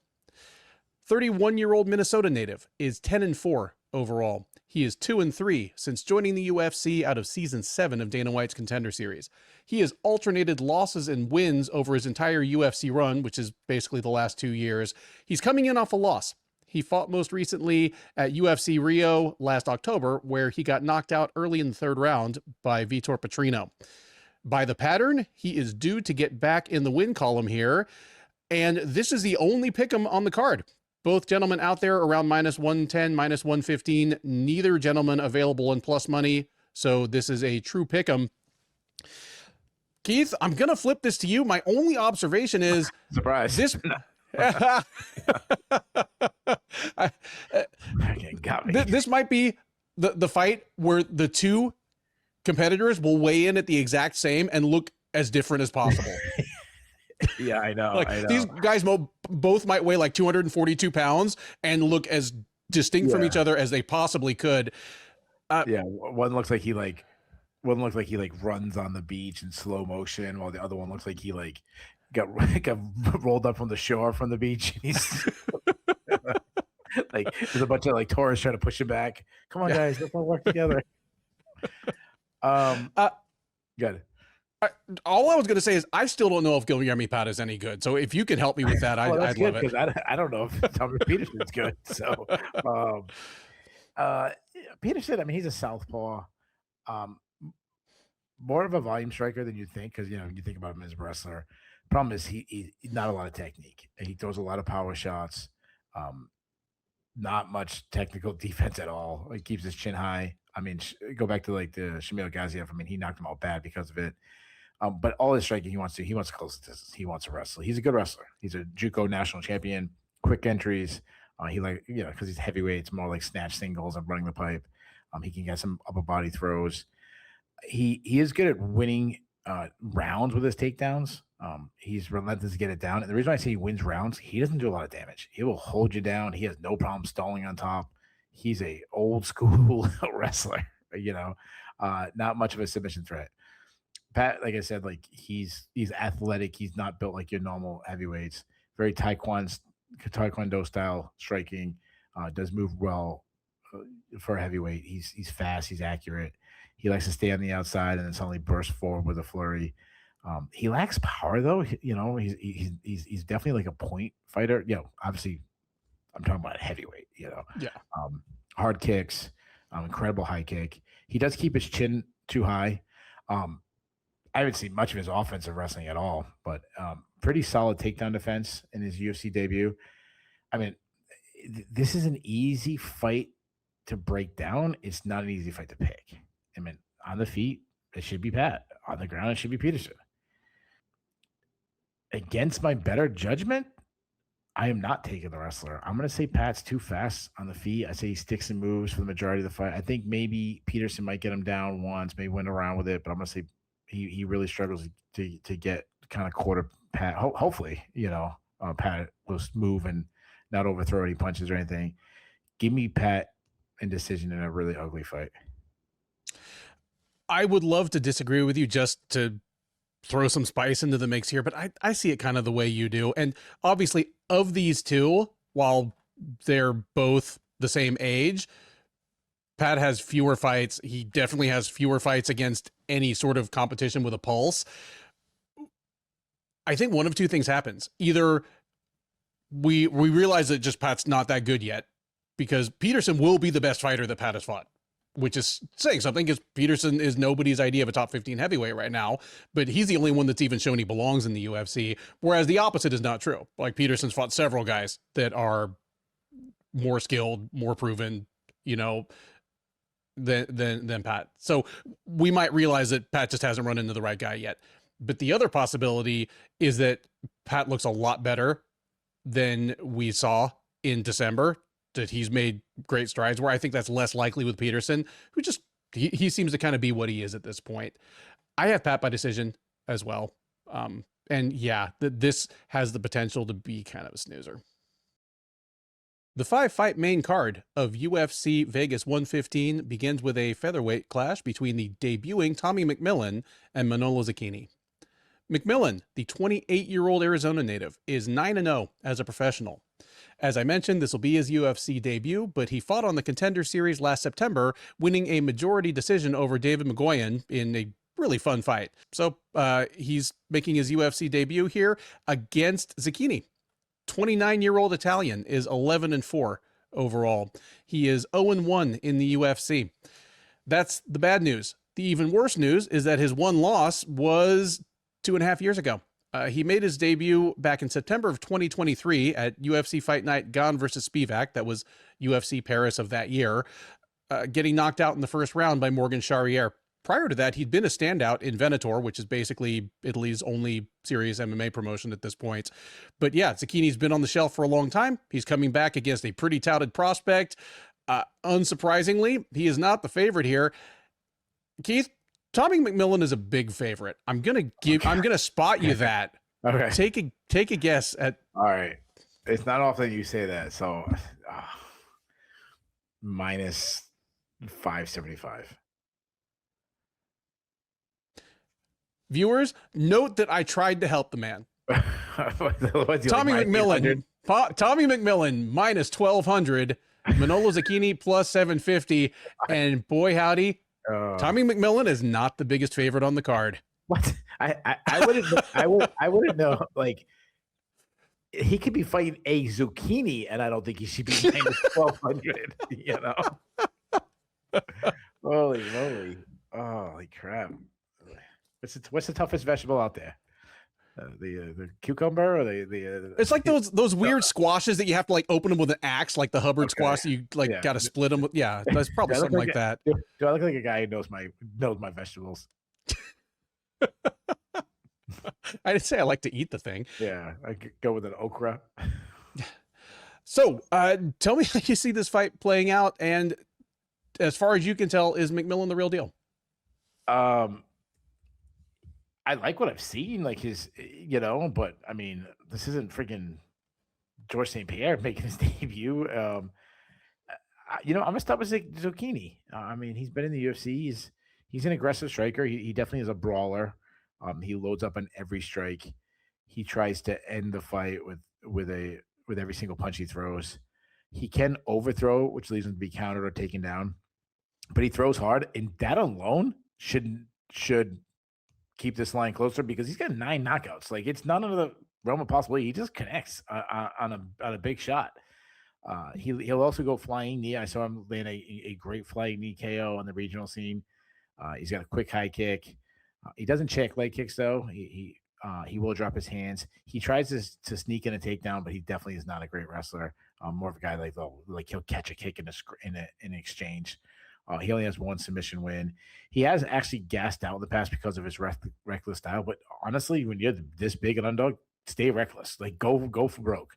31-year-old Minnesota native is 10-4 overall. He is 2-3 since joining the UFC out of season 7 of Dana White's Contender Series. He has alternated losses and wins over his entire UFC run, which is basically the last 2 years. He's coming in off a loss. He fought most recently at UFC Rio last October, where he got knocked out early in the 3rd round by Vitor Petrino. by the pattern, he is due to get back in the win column here. And this is the only pick'em on the card. Both gentlemen out there around -110, -115, neither gentleman available in plus money. So this is a true pick'em. Keith, I'm going to flip this to you. My only observation is surprise. This got me. This might be the fight where the two competitors will weigh in at the exact same and look as different as possible. Yeah, I know. Like, I know. these guys both might weigh like 242 pounds and look as distinct from each other as they possibly could. One looks like he runs on the beach in slow motion, while the other one looks like he got rolled up from the shore from the beach. He's like, there's a bunch of like tourists trying to push him back. Come on, guys, let's all work together. Good. All I was going to say is I still don't know if Guilherme Pat is any good. So if you can help me with that, I'd love it. Because I don't know if Thomas Petersen's good. So Petersen, I mean, he's a southpaw. More of a volume striker than you think, because you think about him as a wrestler. Problem is he not a lot of technique. He throws a lot of power shots. Not much technical defense at all. He keeps his chin high. I mean, go back to like the Shamil Gaziev. I mean, he knocked him out bad because of it. But all his striking, he wants to close the distance. He wants to wrestle. He's a good wrestler. He's a JUCO national champion. Quick entries. He because he's heavyweight, it's more like snatch singles and running the pipe. He can get some upper body throws. He is good at winning rounds with his takedowns. He's relentless to get it down. And the reason I say he wins rounds, he doesn't do a lot of damage. He will hold you down. He has no problem stalling on top. He's a old school wrestler, not much of a submission threat. Pat, like I said, like he's athletic. He's not built like your normal heavyweights. Very Taekwondo style striking. Does move well for a heavyweight. He's fast. He's accurate. He likes to stay on the outside and then suddenly burst forward with a flurry. He lacks power though. He's definitely like a point fighter. Obviously, I'm talking about heavyweight. Hard kicks, incredible high kick. He does keep his chin too high. I haven't seen much of his offensive wrestling at all, but pretty solid takedown defense in his UFC debut. I mean, this is an easy fight to break down. It's not an easy fight to pick. I mean, on the feet, it should be Pat. On the ground, it should be Petersen. Against my better judgment, I am not taking the wrestler. I'm going to say Pat's too fast on the feet. I say he sticks and moves for the majority of the fight. I think maybe Petersen might get him down once, maybe win around with it, but I'm going to say he really struggles to get kind of quarter Pat. Hopefully, Pat will move and not overthrow any punches or anything. Give me Pat in decision in a really ugly fight. I would love to disagree with you just to throw some spice into the mix here, but I see it kind of the way you do. And obviously of these two, while they're both the same age, Pat has fewer fights. He definitely has fewer fights against any sort of competition with a pulse. I think one of two things happens. Either we realize that just Pat's not that good yet, because Petersen will be the best fighter that Pat has fought, which is saying something, because Petersen is nobody's idea of a top 15 heavyweight right now, but he's the only one that's even shown he belongs in the UFC, whereas the opposite is not true. Like, Petersen's fought several guys that are more skilled, more proven, than Pat. So we might realize that Pat just hasn't run into the right guy yet. But the other possibility is that Pat looks a lot better than we saw in December, that he's made great strides, where I think that's less likely with Petersen, who just, he seems to kind of be what he is at this point. I have Pat by decision as well. And yeah, this has the potential to be kind of a snoozer. The 5-fight main card of UFC Vegas 115 begins with a featherweight clash between the debuting Tommy McMillen and Manolo Zecchini. McMillen, the 28-year-old Arizona native, is 9-0 as a professional. As I mentioned, this will be his UFC debut, but he fought on the Contender Series last September, winning a majority decision over David Magoyan in a really fun fight. So he's making his UFC debut here against Zecchini. 29-year-old Italian is 11-4 overall. He is 0-1 in the UFC. That's the bad news. The even worse news is that his one loss was 2.5 years ago. He made his debut back in September of 2023 at UFC Fight Night Gane versus Spivak. That was UFC Paris of that year, getting knocked out in the first round by Morgan Charrier. Prior to that, he'd been a standout in Venator, which is basically Italy's only serious MMA promotion at this point. But yeah, Zecchini's been on the shelf for a long time. He's coming back against a pretty touted prospect. Unsurprisingly, he is not the favorite here. Keith, Tommy McMillen is a big favorite. I'm gonna spot you that. Okay. Take a guess at. All right. It's not often you say that. So minus 575. Viewers, note that I tried to help the man. Tommy McMillen minus 1,200. Manolo Zecchini plus 750. And boy, howdy, Tommy McMillen is not the biggest favorite on the card. What? I wouldn't know. Like, he could be fighting a Zucchini, and I don't think he should be minus 1,200. You know? Holy moly! Holy crap! What's the toughest vegetable out there? The cucumber or the it's like those weird squashes that you have to like open them with an axe, like the Hubbard squash. You got to split them. Yeah, that's probably something like that. Do I look like a guy who knows my vegetables? I didn't say I like to eat the thing. Yeah, I could go with an okra. So, tell me how you see this fight playing out, and as far as you can tell, is McMillen the real deal? I like what I've seen, like his, but I mean, this isn't freaking George St. Pierre making his debut. I'm gonna start with Zucchini. I mean, he's been in the UFC. He's an aggressive striker. He definitely is a brawler. He loads up on every strike. He tries to end the fight with every single punch he throws. He can overthrow, which leads him to be countered or taken down, but he throws hard, and that alone should keep this line closer because he's got 9 knockouts. Like, it's none of the realm of possibility. He just connects on a big shot. He'll also go flying knee. I saw him land a great flying knee KO on the regional scene. He's got a quick high kick. He doesn't check leg kicks though. He will drop his hands. He tries to sneak in a takedown, but he definitely is not a great wrestler. More of a guy like he'll catch a kick in exchange. He only has 1 submission win. He has actually gassed out in the past because of his reckless style. But honestly, when you're this big an underdog, stay reckless. Like, go for broke.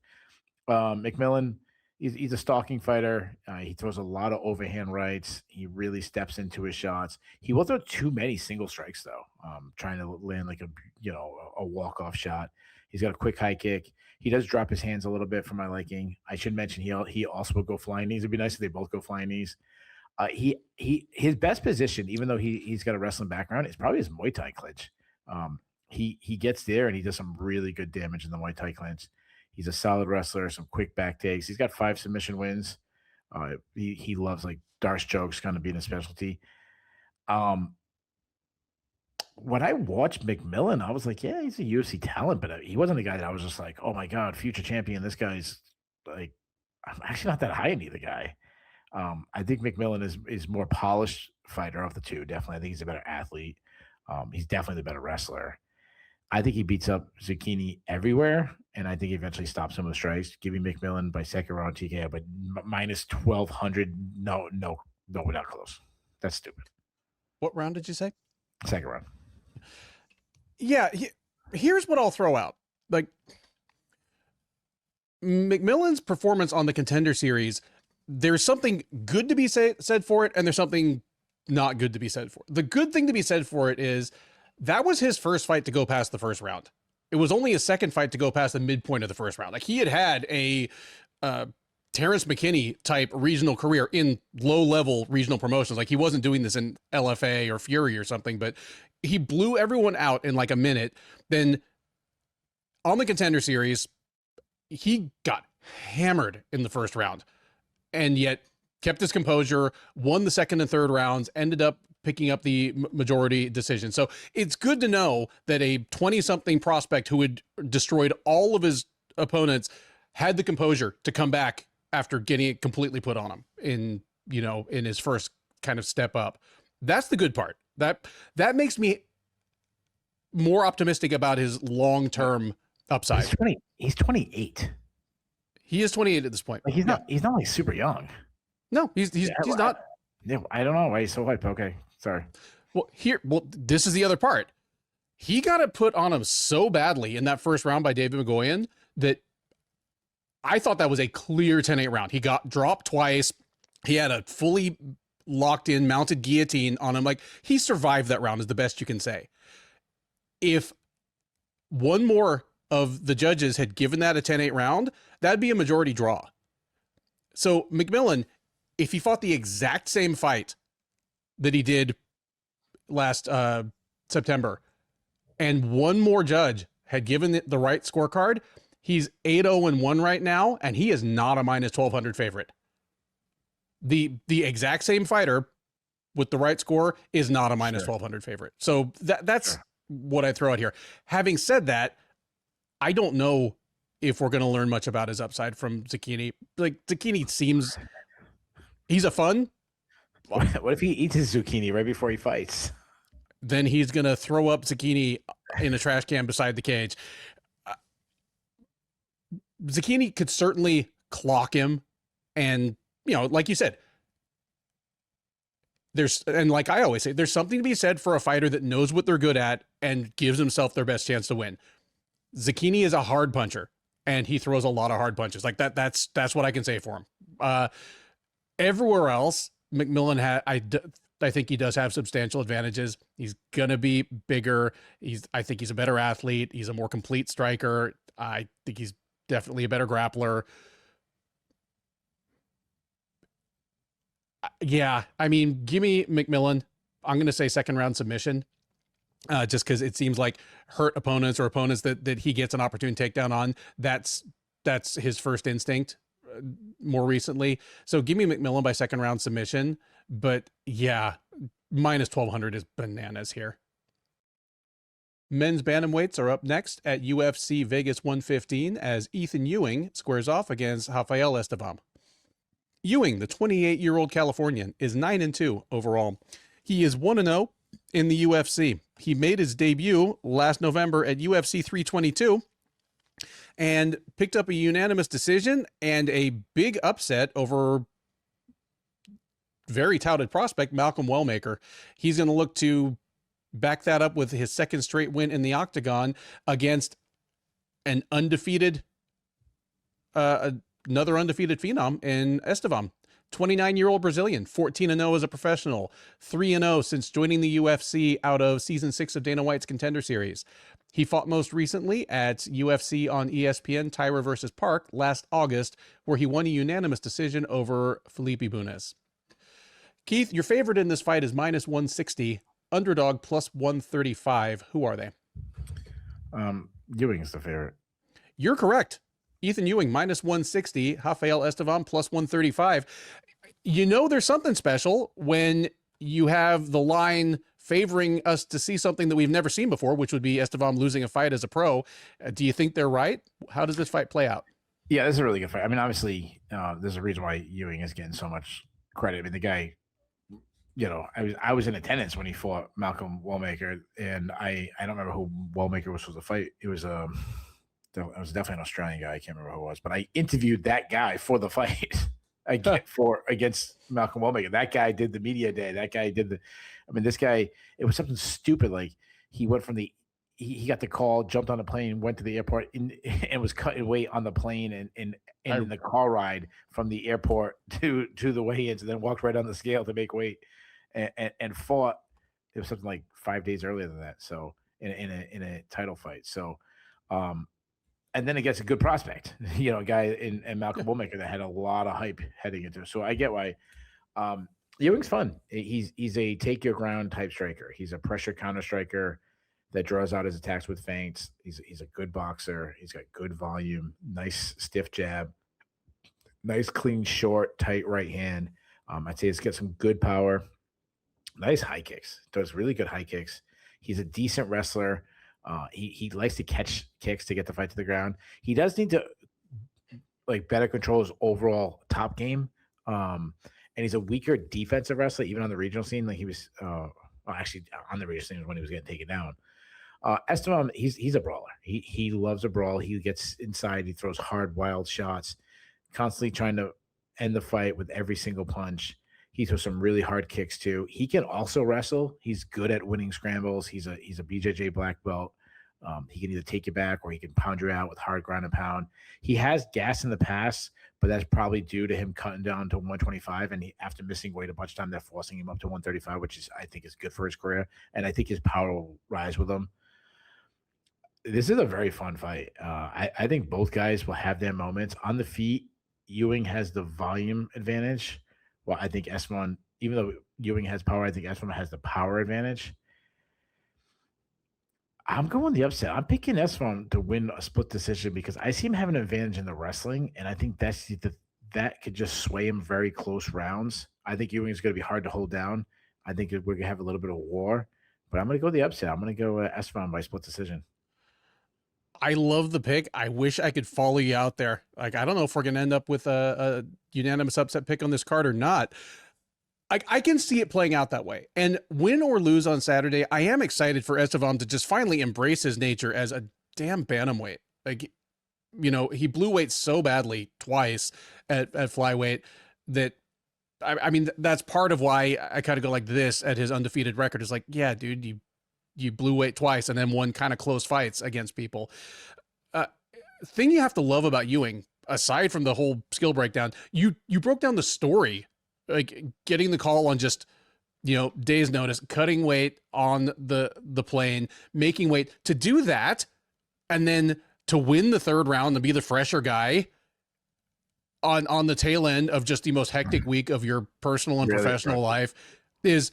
McMillen, he's a stalking fighter. He throws a lot of overhand rights. He really steps into his shots. He will throw too many single strikes though, trying to land like a walk-off shot. He's got a quick high kick. He does drop his hands a little bit for my liking. I should mention he also will go flying knees. It'd be nice if they both go flying knees. His best position, even though he's got a wrestling background, is probably his Muay Thai clinch. He gets there and he does some really good damage in the Muay Thai clinch. He's a solid wrestler, some quick back takes. He's got 5 submission wins. He loves like Darce chokes, kind of being a specialty. When I watched McMillen, I was like, yeah, he's a UFC talent, but he wasn't a guy that I was just like, oh my God, future champion. This guy's like, I'm actually not that high on either guy. I think McMillen is more polished fighter of the two. Definitely. I think he's a better athlete. He's definitely the better wrestler. I think he beats up Zecchini everywhere, and I think he eventually stops some of the strikes. Giving McMillen by second round TKO, but minus 1,200. No, we're not close. That's stupid. What round did you say? Second round. Yeah. Here's what I'll throw out. Like, McMillen's performance on the Contender Series, there's something good to be said for it, and there's something not good to be said for it. The good thing to be said for it is that was his first fight to go past the first round. It was only his second fight to go past the midpoint of the first round. Like, he had a Terrence McKinney type regional career in low-level regional promotions. Like, he wasn't doing this in LFA or Fury or something, but he blew everyone out in like a minute. Then on the Contender Series, he got hammered in the first round and yet kept his composure, won the second and third rounds, ended up picking up the majority decision. So it's good to know that a 20-something prospect who had destroyed all of his opponents had the composure to come back after getting it completely put on him in his first kind of step up. That's the good part. That makes me more optimistic about his long-term upside. He's 28. He is 28 at this point. Like he's not like super young. No, he's not. Yeah, I don't know why he's so hyped. Okay, sorry. Well, this is the other part. He got it put on him so badly in that first round by David McGoyan that I thought that was a clear 10-8 round. He got dropped twice. He had a fully locked in mounted guillotine on him. Like, he survived that round is the best you can say. If one more of the judges had given that a 10-8 round, that'd be a majority draw. So McMillen, if he fought the exact same fight that he did last September, and one more judge had given it the right scorecard, he's 8-0-1 right now, and he is not a minus 1,200 favorite. The exact same fighter with the right score is not a minus 1,200 favorite. So that's what I throw out here. Having said that, I don't know if we're going to learn much about his upside from Zecchini. Like, Zecchini seems, he's a fun. What if he eats his zucchini right before he fights? Then he's going to throw up Zecchini in a trash can beside the cage. Zecchini could certainly clock him. And, you know, like you said, and like I always say, there's something to be said for a fighter that knows what they're good at and gives himself their best chance to win. Zecchini is a hard puncher, and he throws a lot of hard punches. Like that's what I can say for him. Everywhere else, McMillen I think he does have substantial advantages. He's gonna be bigger. I think he's a better athlete. He's a more complete striker. I think he's definitely a better grappler. Yeah, I mean, give me McMillen. I'm going to say second round submission, just because it seems like hurt opponents or opponents that he gets an opportune takedown on. That's his first instinct more recently. So give me McMillen by second round submission. But yeah, minus 1,200 is bananas here. Men's bantamweights are up next at UFC Vegas 115 as Ewing squares off against Rafael Estevam. Ewing, the 28-year-old Californian, is 9-2 overall. He is 1-0 in the UFC. He made his debut last November at UFC 322 and picked up a unanimous decision and a big upset over very touted prospect Malcolm Wellmaker. He's going to look to back that up with his second straight win in the octagon against an undefeated another undefeated phenom in Estevam, 29-year-old Brazilian, 14-0 as a professional, 3-0 since joining the UFC out of season 6 of Dana White's Contender Series. He fought most recently at UFC on ESPN Tyra versus Park last August, where he won a unanimous decision over Felipe Bunes. Keith, your favorite in this fight is minus 160, underdog plus 135. Who are they? Ewing is the favorite. You're correct. Ewing minus 160, Rafael Estevam plus 135. You know there's something special when you have the line favoring us to see something that we've never seen before, which would be Estevam losing a fight as a pro. Do you think they're right? How does this fight play out? Yeah, this is a really good fight. I mean, obviously, there's a reason why Ewing is getting so much credit. I mean, the guy, you know, I was in attendance when he fought Malcolm Wellmaker, and I don't remember who Wellmaker was supposed to fight. It was definitely an Australian guy. I can't remember who it was, but I interviewed that guy for the fight against Malcolm Wellmaker. That guy did the media day. That guy did this guy, it was something stupid. Like he went from he got the call, jumped on a plane, went to the airport and was cutting weight on the plane and in the car ride from the airport to the weigh-ins, and then walked right on the scale to make weight and fought. It was something like 5 days earlier than that. So in a title fight. So, and then it gets a good prospect, you know, a guy in Malcolm Wellmaker that had a lot of hype heading into it. So I get why. Ewing's fun. He's a take your ground type striker. He's a pressure counter striker that draws out his attacks with feints. He's a good boxer. He's got good volume, nice stiff jab, nice clean short tight right hand. I'd say he's got some good power, nice high kicks. Does really good high kicks. He's a decent wrestler. He likes to catch kicks to get the fight to the ground. He does need to better control his overall top game. And he's a weaker defensive wrestler, even on the regional scene. Like he was on actually on the radio station when he was getting taken down. Estevam, he's a brawler. He loves a brawl. He gets inside. He throws hard, wild shots, constantly trying to end the fight with every single punch. He throws some really hard kicks too. He can also wrestle. He's good at winning scrambles. He's a BJJ black belt. He can either take you back or he can pound you out with hard ground and pound. He has gas in the past, but that's probably due to him cutting down to 125. And after missing weight a bunch of time, they're forcing him up to 135, which I think is good for his career. And I think his power will rise with him. This is a very fun fight. I think both guys will have their moments. On the feet, Ewing has the volume advantage. Well, I think Estevam, even though Ewing has power, I think Estevam has the power advantage. I'm going the upset. I'm picking Estevam to win a split decision because I see him having an advantage in the wrestling, and I think that could just sway him very close rounds. I think Ewing is going to be hard to hold down. I think we're going to have a little bit of war, but I'm going to go the upset. I'm going to go Estevam by split decision. I love the pick. I wish I could follow you out there. Like, I don't know if we're going to end up with a unanimous upset pick on this card or not. I can see it playing out that way. And win or lose on Saturday, I am excited for Estevam to just finally embrace his nature as a damn bantamweight. Like, you know, he blew weight so badly twice at flyweight that, I mean, that's part of why I kind of go like this at his undefeated record. Is like, yeah, dude, you blew weight twice and then won kind of close fights against people. Thing you have to love about Ewing, aside from the whole skill breakdown, you broke down the story, like getting the call on just, you know, days notice, cutting weight on the plane, making weight to do that. And then to win the third round and be the fresher guy on the tail end of just the most hectic week of your personal and professional life is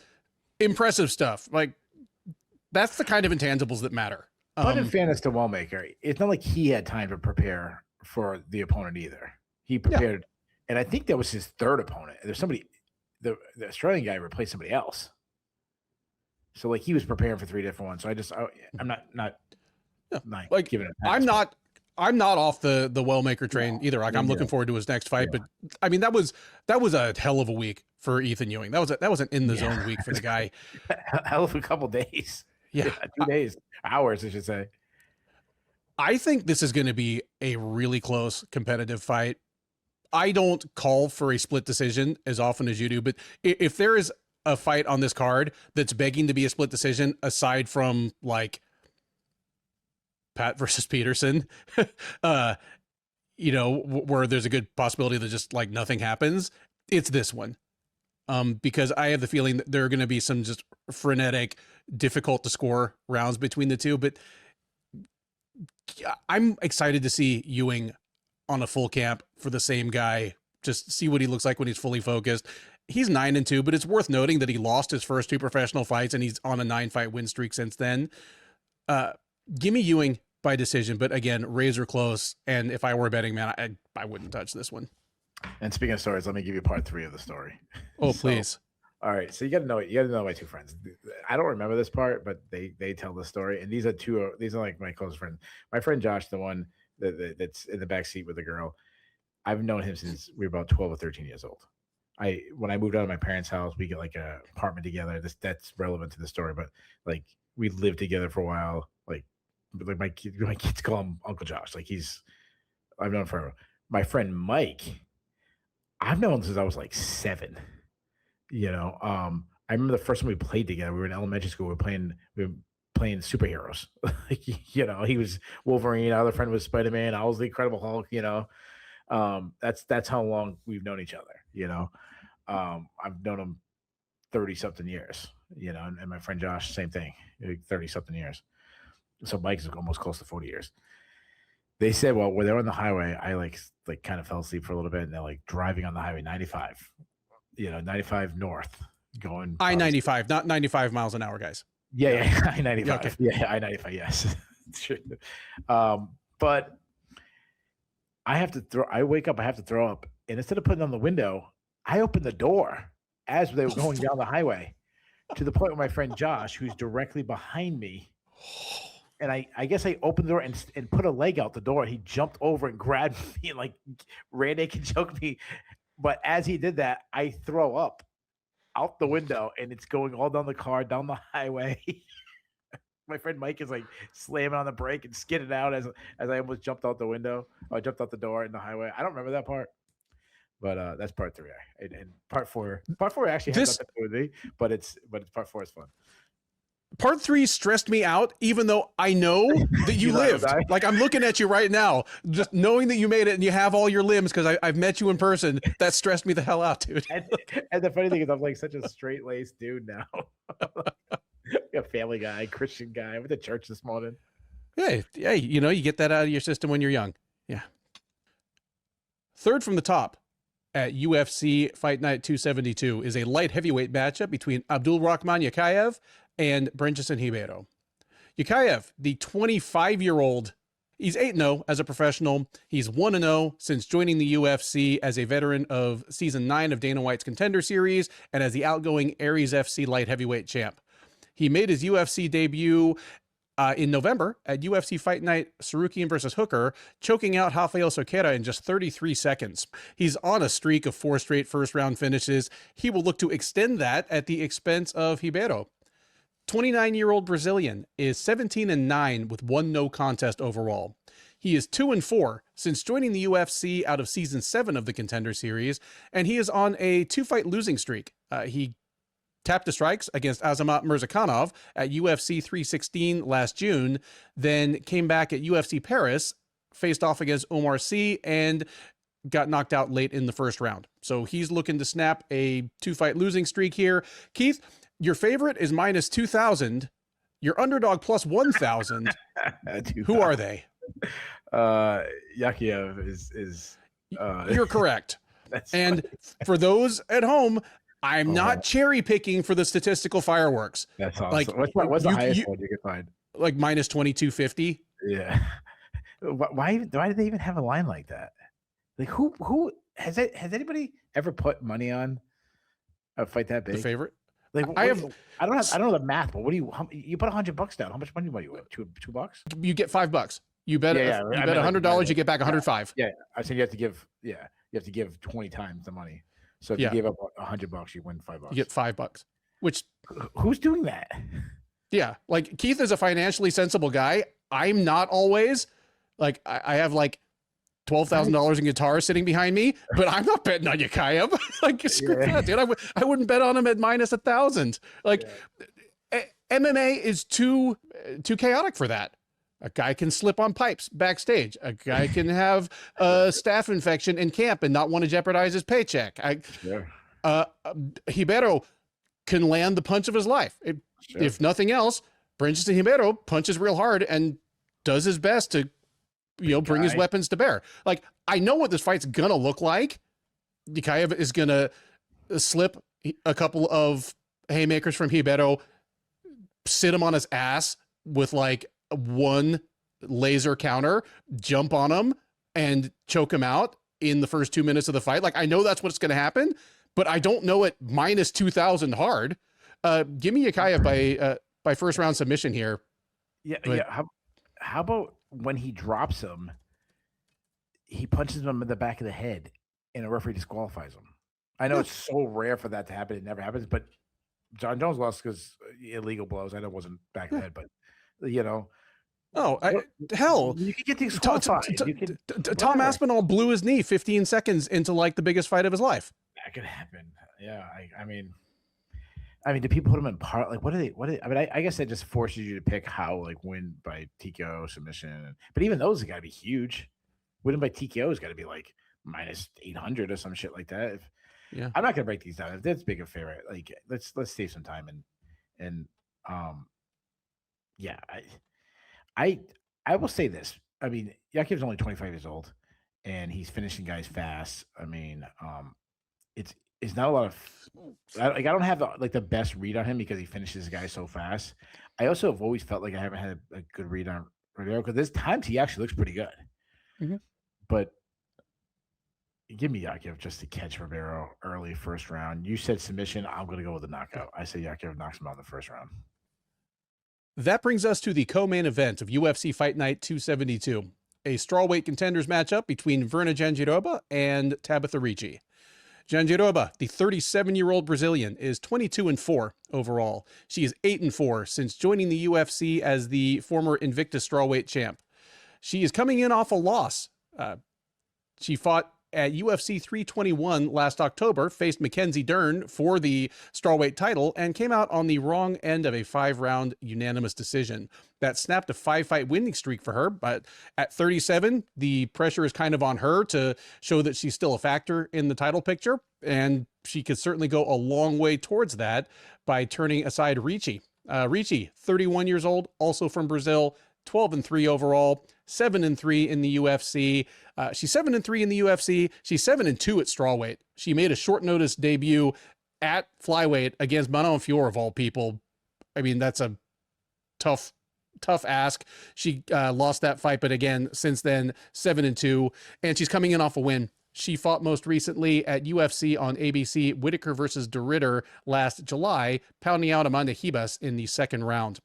impressive stuff. Like, that's the kind of intangibles that matter. But in fairness to Wellmaker, it's not like he had time to prepare for the opponent either. He prepared, and I think that was his third opponent. There's somebody, the Australian guy replaced somebody else. So like he was preparing for 3 different ones. So I'm not like giving it a pass. I'm not off the Wellmaker train either. Like, I'm looking forward to his next fight, but I mean, that was a hell of a week for Ethyn Ewing. That was an in the zone week for the guy. Hell of a couple days. Yeah, 2 days, hours, I should say. I think this is going to be a really close competitive fight. I don't call for a split decision as often as you do, but if there is a fight on this card that's begging to be a split decision, aside from like Pat versus Petersen, you know, where there's a good possibility that just like nothing happens, it's this one. Because I have the feeling that there are going to be some just frenetic, difficult to score rounds between the two, but I'm excited to see Ewing on a full camp for the same guy, just see what he looks like when he's fully focused. He's 9-2, but it's worth noting that he lost his first 2 professional fights and he's on a 9-fight win streak since then. Give me Ewing by decision, but again, razor close. And if I were a betting man, I wouldn't touch this one. And speaking of stories, let me give you part 3 of the story. Oh, please. All right. So you got to know my 2 friends. I don't remember this part, but they tell the story. And these are like my close friends. My friend Josh, the one that's in the back seat with the girl, I've known him since we were about 12 or 13 years old. When I moved out of my parents' house, we get like an apartment together. That's relevant to the story, but like we lived together for a while. Like my kids call him Uncle Josh. Like I've known him forever. My friend Mike, I've known him since I was like 7. You know, I remember the first time we played together. We were in elementary school. We were playing superheroes. You know, he was Wolverine. Our other friend was Spider-Man. I was the Incredible Hulk. You know, that's how long we've known each other. You know, I've known him 30-something years. You know, and my friend Josh, same thing, 30-something years. So Mike's almost close to 40 years. They said, well, when they're on the highway, I like kind of fell asleep for a little bit, and they're like driving on the highway 95. You know, 95 north, going I-95, not 95 miles an hour, guys. Yeah, I-95. Okay. Yeah, I-95. Yes, true. But I wake up, I have to throw up, and instead of putting on the window, I open the door as they were going down the highway, to the point where my friend Josh, who's directly behind me, and I guess I opened the door and put a leg out the door. He jumped over and grabbed me and like ran naked, choked me. But as he did that, I throw up out the window, and it's going all down the car, down the highway. My friend Mike is like slamming on the brake and skidding out as I almost jumped out the window. I jumped out the door in the highway. I don't remember that part, but that's part 3. And part 4 actually has nothing to do with me, but part 4 is fun. Part 3 stressed me out, even though I know that you lived. Like, I'm looking at you right now, just knowing that you made it and you have all your limbs because I've met you in person. That stressed me the hell out, dude. And the funny thing is, I'm like such a straight-laced dude now. A family guy, Christian guy. I went to church this morning. Hey, you know, you get that out of your system when you're young. Yeah. Third from the top at UFC Fight Night 272 is a light heavyweight matchup between Abdul-Rahman Yakhyaev and Tresean Ribeiro. Yakhyaev, the 25-year-old, he's 8-0 as a professional. He's 1-0 since joining the UFC as a veteran of Season 9 of Dana White's Contender Series and as the outgoing Aries FC light heavyweight champ. He made his UFC debut in November at UFC Fight Night Sarukian versus Hooker, choking out Rafael in just 33 seconds. He's on a streak of 4 straight first-round finishes. He will look to extend that at the expense of Ribeiro. 29-year-old Brazilian is 17-9 with 1 no contest overall. He is 2-4 since joining the UFC out of Season 7 of the Contender Series, and he is on a 2-fight losing streak. He tapped the strikes against Azamat Mirzakhanov at UFC 316 last June, then came back at UFC Paris, faced off against Omar Sy, and got knocked out late in the first round. So he's looking to snap a 2-fight losing streak here. Keith, your favorite is minus 2,000. Your underdog plus 1,000. Who are they? Yakhyaev is You're correct. And for those at home, I'm not cherry picking for the statistical fireworks. That's awesome. Like, what's the highest one you can find? Like minus 2,250. Yeah. Why did they even have a line like that? Like who has anybody ever put money on a fight that big? The favorite? Like I don't know the math, but you put $100 down? How much money do you win? $2? You get $5. You bet. You bet $100, you get back 105. Yeah, I said you have to give 20 times the money. So if you gave up $100, you win $5. You get $5. Which who's doing that? Yeah, like Keith is a financially sensible guy. I'm not always. Like I have like $12,000 in guitars sitting behind me, but I'm not betting on Yakhyaev. Like screw that, dude. I wouldn't bet on him at minus 1,000. Like MMA is too chaotic for that. A guy can slip on pipes backstage. A guy can have a staph infection in camp and not want to jeopardize his paycheck. Ribeiro can land the punch of his life. If nothing else, Tresean Ribeiro punches real hard and does his best to, bring his weapons to bear. Like, I know what this fight's gonna look like. Yakhyaev is gonna slip a couple of haymakers from Ribeiro, sit him on his ass with like one laser counter, jump on him and choke him out in the first 2 minutes of the fight. Like, I know that's what's going to happen, but I don't know it minus 2,000 hard. Give me Yakhyaev by first round submission here. Yeah. How about when he drops him, he punches him in the back of the head and a referee disqualifies him? I know it's so rare for that to happen. It never happens, but John Jones lost because illegal blows. I know it wasn't back of the head, but hell, you could get these Tom Aspinall blew his knee 15 seconds into like the biggest fight of his life. That could happen. Yeah. I mean, do people put him in part? Like, I guess that just forces you to pick how, like, win by TKO submission. But even those have got to be huge. Winning by TKO has got to be like minus 800 or some shit like that. I'm not gonna break these down. If that's big a favorite, like let's save some time I will say this. I mean, Yakhyaev's only 25 years old, and he's finishing guys fast. I mean, it's not a lot of I don't have the best read on him because he finishes guys so fast. I also have always felt like I haven't had a good read on Ribeiro because there's times he actually looks pretty good. Mm-hmm. But give me Yakhyaev just to catch Ribeiro early first round. You said submission. I'm going to go with the knockout. I say Yakhyaev knocks him out in the first round. That brings us to the co-main event of UFC Fight Night 272, a strawweight contenders matchup between Virna Jandiroba and Tabitha Ricci. Jandiroba, the 37-year-old Brazilian, is 22-4 overall. She is 8-4 since joining the UFC as the former Invictus strawweight champ. She is coming in off a loss. She fought at UFC 321 last October, faced Mackenzie Dern for the strawweight title, and came out on the wrong end of a 5-round unanimous decision. That snapped a 5-fight winning streak for her, but at 37, the pressure is kind of on her to show that she's still a factor in the title picture, and she could certainly go a long way towards that by turning aside Ricci. Ricci, 31 years old, also from Brazil, 12-3 overall, 7-3 in the UFC. She's 7-3 in the UFC. She's 7-2 at strawweight. She made a short notice debut at flyweight against Manon Fior of all people. I mean, that's a tough ask. She lost that fight, but again, since then, 7-2, and she's coming in off a win. She fought most recently at UFC on ABC, Whitaker versus De Ridder last July, pounding out Amanda Ribas in the second round.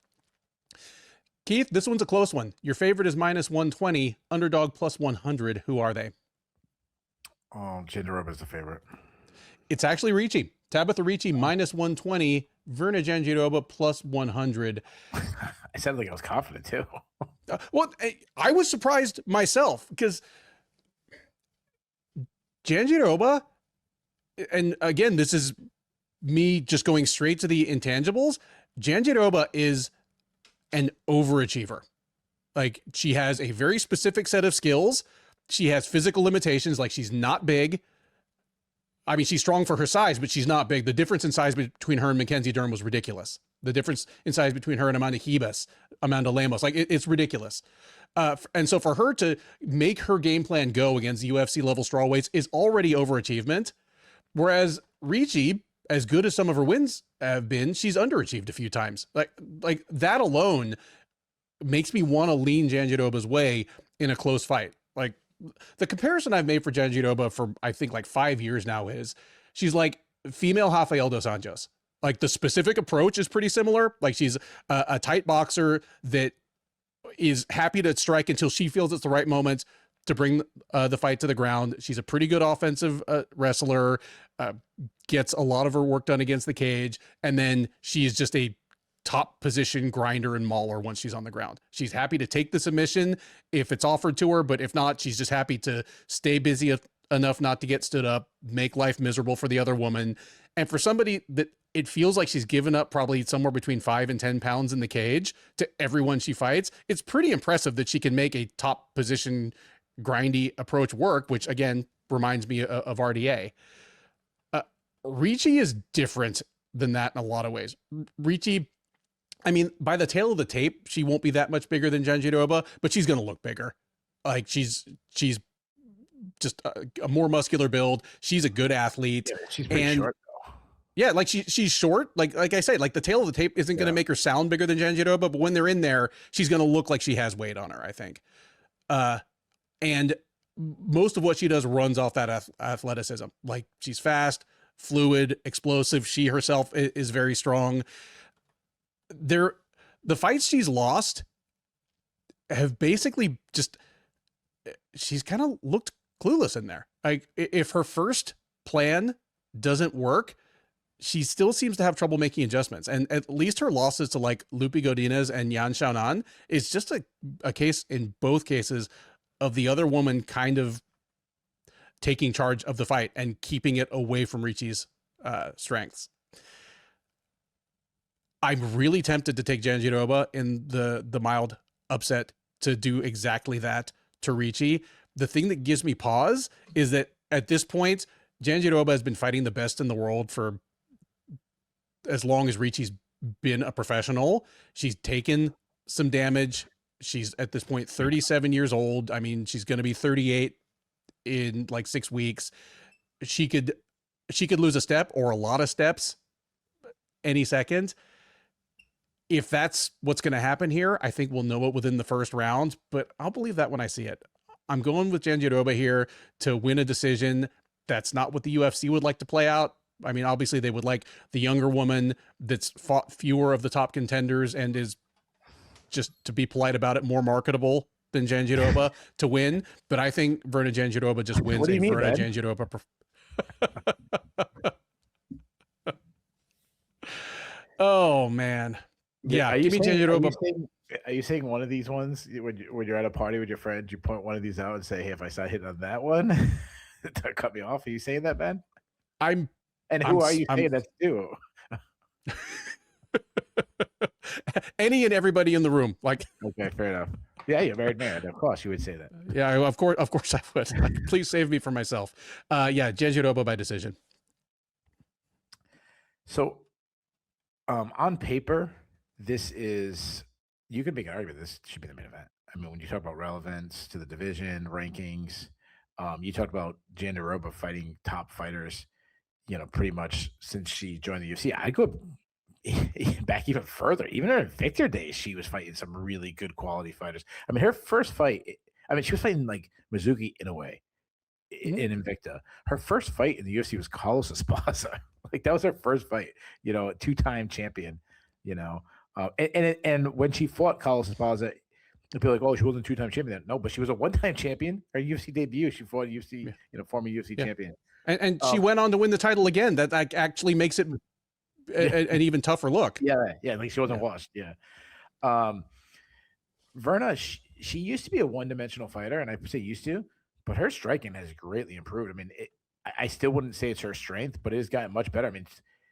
Keith, this one's a close one. Your favorite is -120, underdog +100. Who are they? Jandiroba is the favorite. It's actually Ricci. Tabitha Ricci -120, Virna Jandiroba +100. I sounded like I was confident too. Well, I was surprised myself because Jandiroba, and again, this is me just going straight to the intangibles. Jandiroba is an overachiever. Like, she has a very specific set of skills. She has physical limitations. Like, she's not big. I mean, she's strong for her size, but she's not big. The difference in size between her and Mackenzie Dern was ridiculous. The difference in size between her and Amanda Ribas, Amanda Lemos, like it's ridiculous. And so for her to make her game plan go against UFC level strawweights is already overachievement. Whereas Ricci, as good as some of her wins have been, she's underachieved a few times. Like that alone makes me want to lean Jandiroba's way in a close fight. Like, the comparison I've made for Jandiroba for, I think, like 5 years now is she's like female Rafael dos Anjos. Like, the specific approach is pretty similar. Like, she's a tight boxer that is happy to strike until she feels it's the right moment to bring the fight to the ground. She's a pretty good offensive wrestler, gets a lot of her work done against the cage, and then she's just a top position grinder and mauler once she's on the ground. She's happy to take the submission if it's offered to her, but if not, she's just happy to stay busy enough not to get stood up, make life miserable for the other woman. And for somebody that it feels like she's given up probably somewhere between 5 and 10 pounds in the cage to everyone she fights, it's pretty impressive that she can make a top position grindy approach work, which again reminds me of RDA. Ricci is different than that in a lot of ways. Ricci, I mean, by the tail of the tape, she won't be that much bigger than Jandiroba, but she's going to look bigger. Like, she's just a more muscular build. She's a good athlete. Yeah, she's pretty short though. Yeah, like she's short. Like I say, like the tail of the tape isn't going to make her sound bigger than Jandiroba, but when they're in there, she's going to look like she has weight on her, I think. And most of what she does runs off that athleticism. Like, she's fast, fluid, explosive. She herself is very strong. The fights she's lost have basically just, she's kind of looked clueless in there. Like, if her first plan doesn't work, she still seems to have trouble making adjustments. And at least her losses to like Lupi Godinez and Yan Xiaonan is just a case in both cases of the other woman kind of taking charge of the fight and keeping it away from Ricci's strengths. I'm really tempted to take Jandiroba in the mild upset to do exactly that to Ricci. The thing that gives me pause is that at this point, Jandiroba has been fighting the best in the world for as long as Ricci's been a professional. She's taken some damage. She's at this point 37 years old. I mean, she's going to be 38 in like 6 weeks. She could lose a step or a lot of steps any second. If that's what's going to happen here, I think we'll know it within the first round, but I'll believe that when I see it. I'm going with Jandiroba here to win a decision. That's not what the UFC would like to play out. I mean, obviously they would like the younger woman that's fought fewer of the top contenders and is, just to be polite about it, more marketable than Jandiroba to win. But I think Virna Jandiroba just wins a Virna Jandiroba. Oh man. Yeah, give me Jandiroba. Are you saying one of these ones when you're at a party with your friends, you point one of these out and say, "Hey, if I start hitting on that one, don't cut me off"? Are you saying that, Ben? And who are you saying that to? Any and everybody in the room. Like, okay, fair enough. Yeah, you're married man. Of course, you would say that. Yeah, of course I would. Please save me from myself. Yeah, Jandiroba by decision. So, on paper, this is you could make an argument. This should be the main event. I mean, when you talk about relevance to the division rankings, you talk about Jandiroba fighting top fighters. Pretty much since she joined the UFC, I go back even further. Even in her Victor days, she was fighting some really good quality fighters. I mean, her first fight, she was fighting like Mizuki in a way in Invicta. Her first fight in the UFC was Carlos Esparza. Like that was her first fight, a two-time champion, and when she fought Carlos Esparza, it'd be like, oh, she wasn't a two-time champion. No, but she was a one-time champion. Her UFC debut, she fought a UFC, former UFC champion. And she went on to win the title again. That actually makes it an even tougher look. Yeah, like she wasn't washed. Yeah. Verna, she used to be a one-dimensional fighter, and I say used to, but her striking has greatly improved. I mean, I still wouldn't say it's her strength, but it has gotten much better. I mean,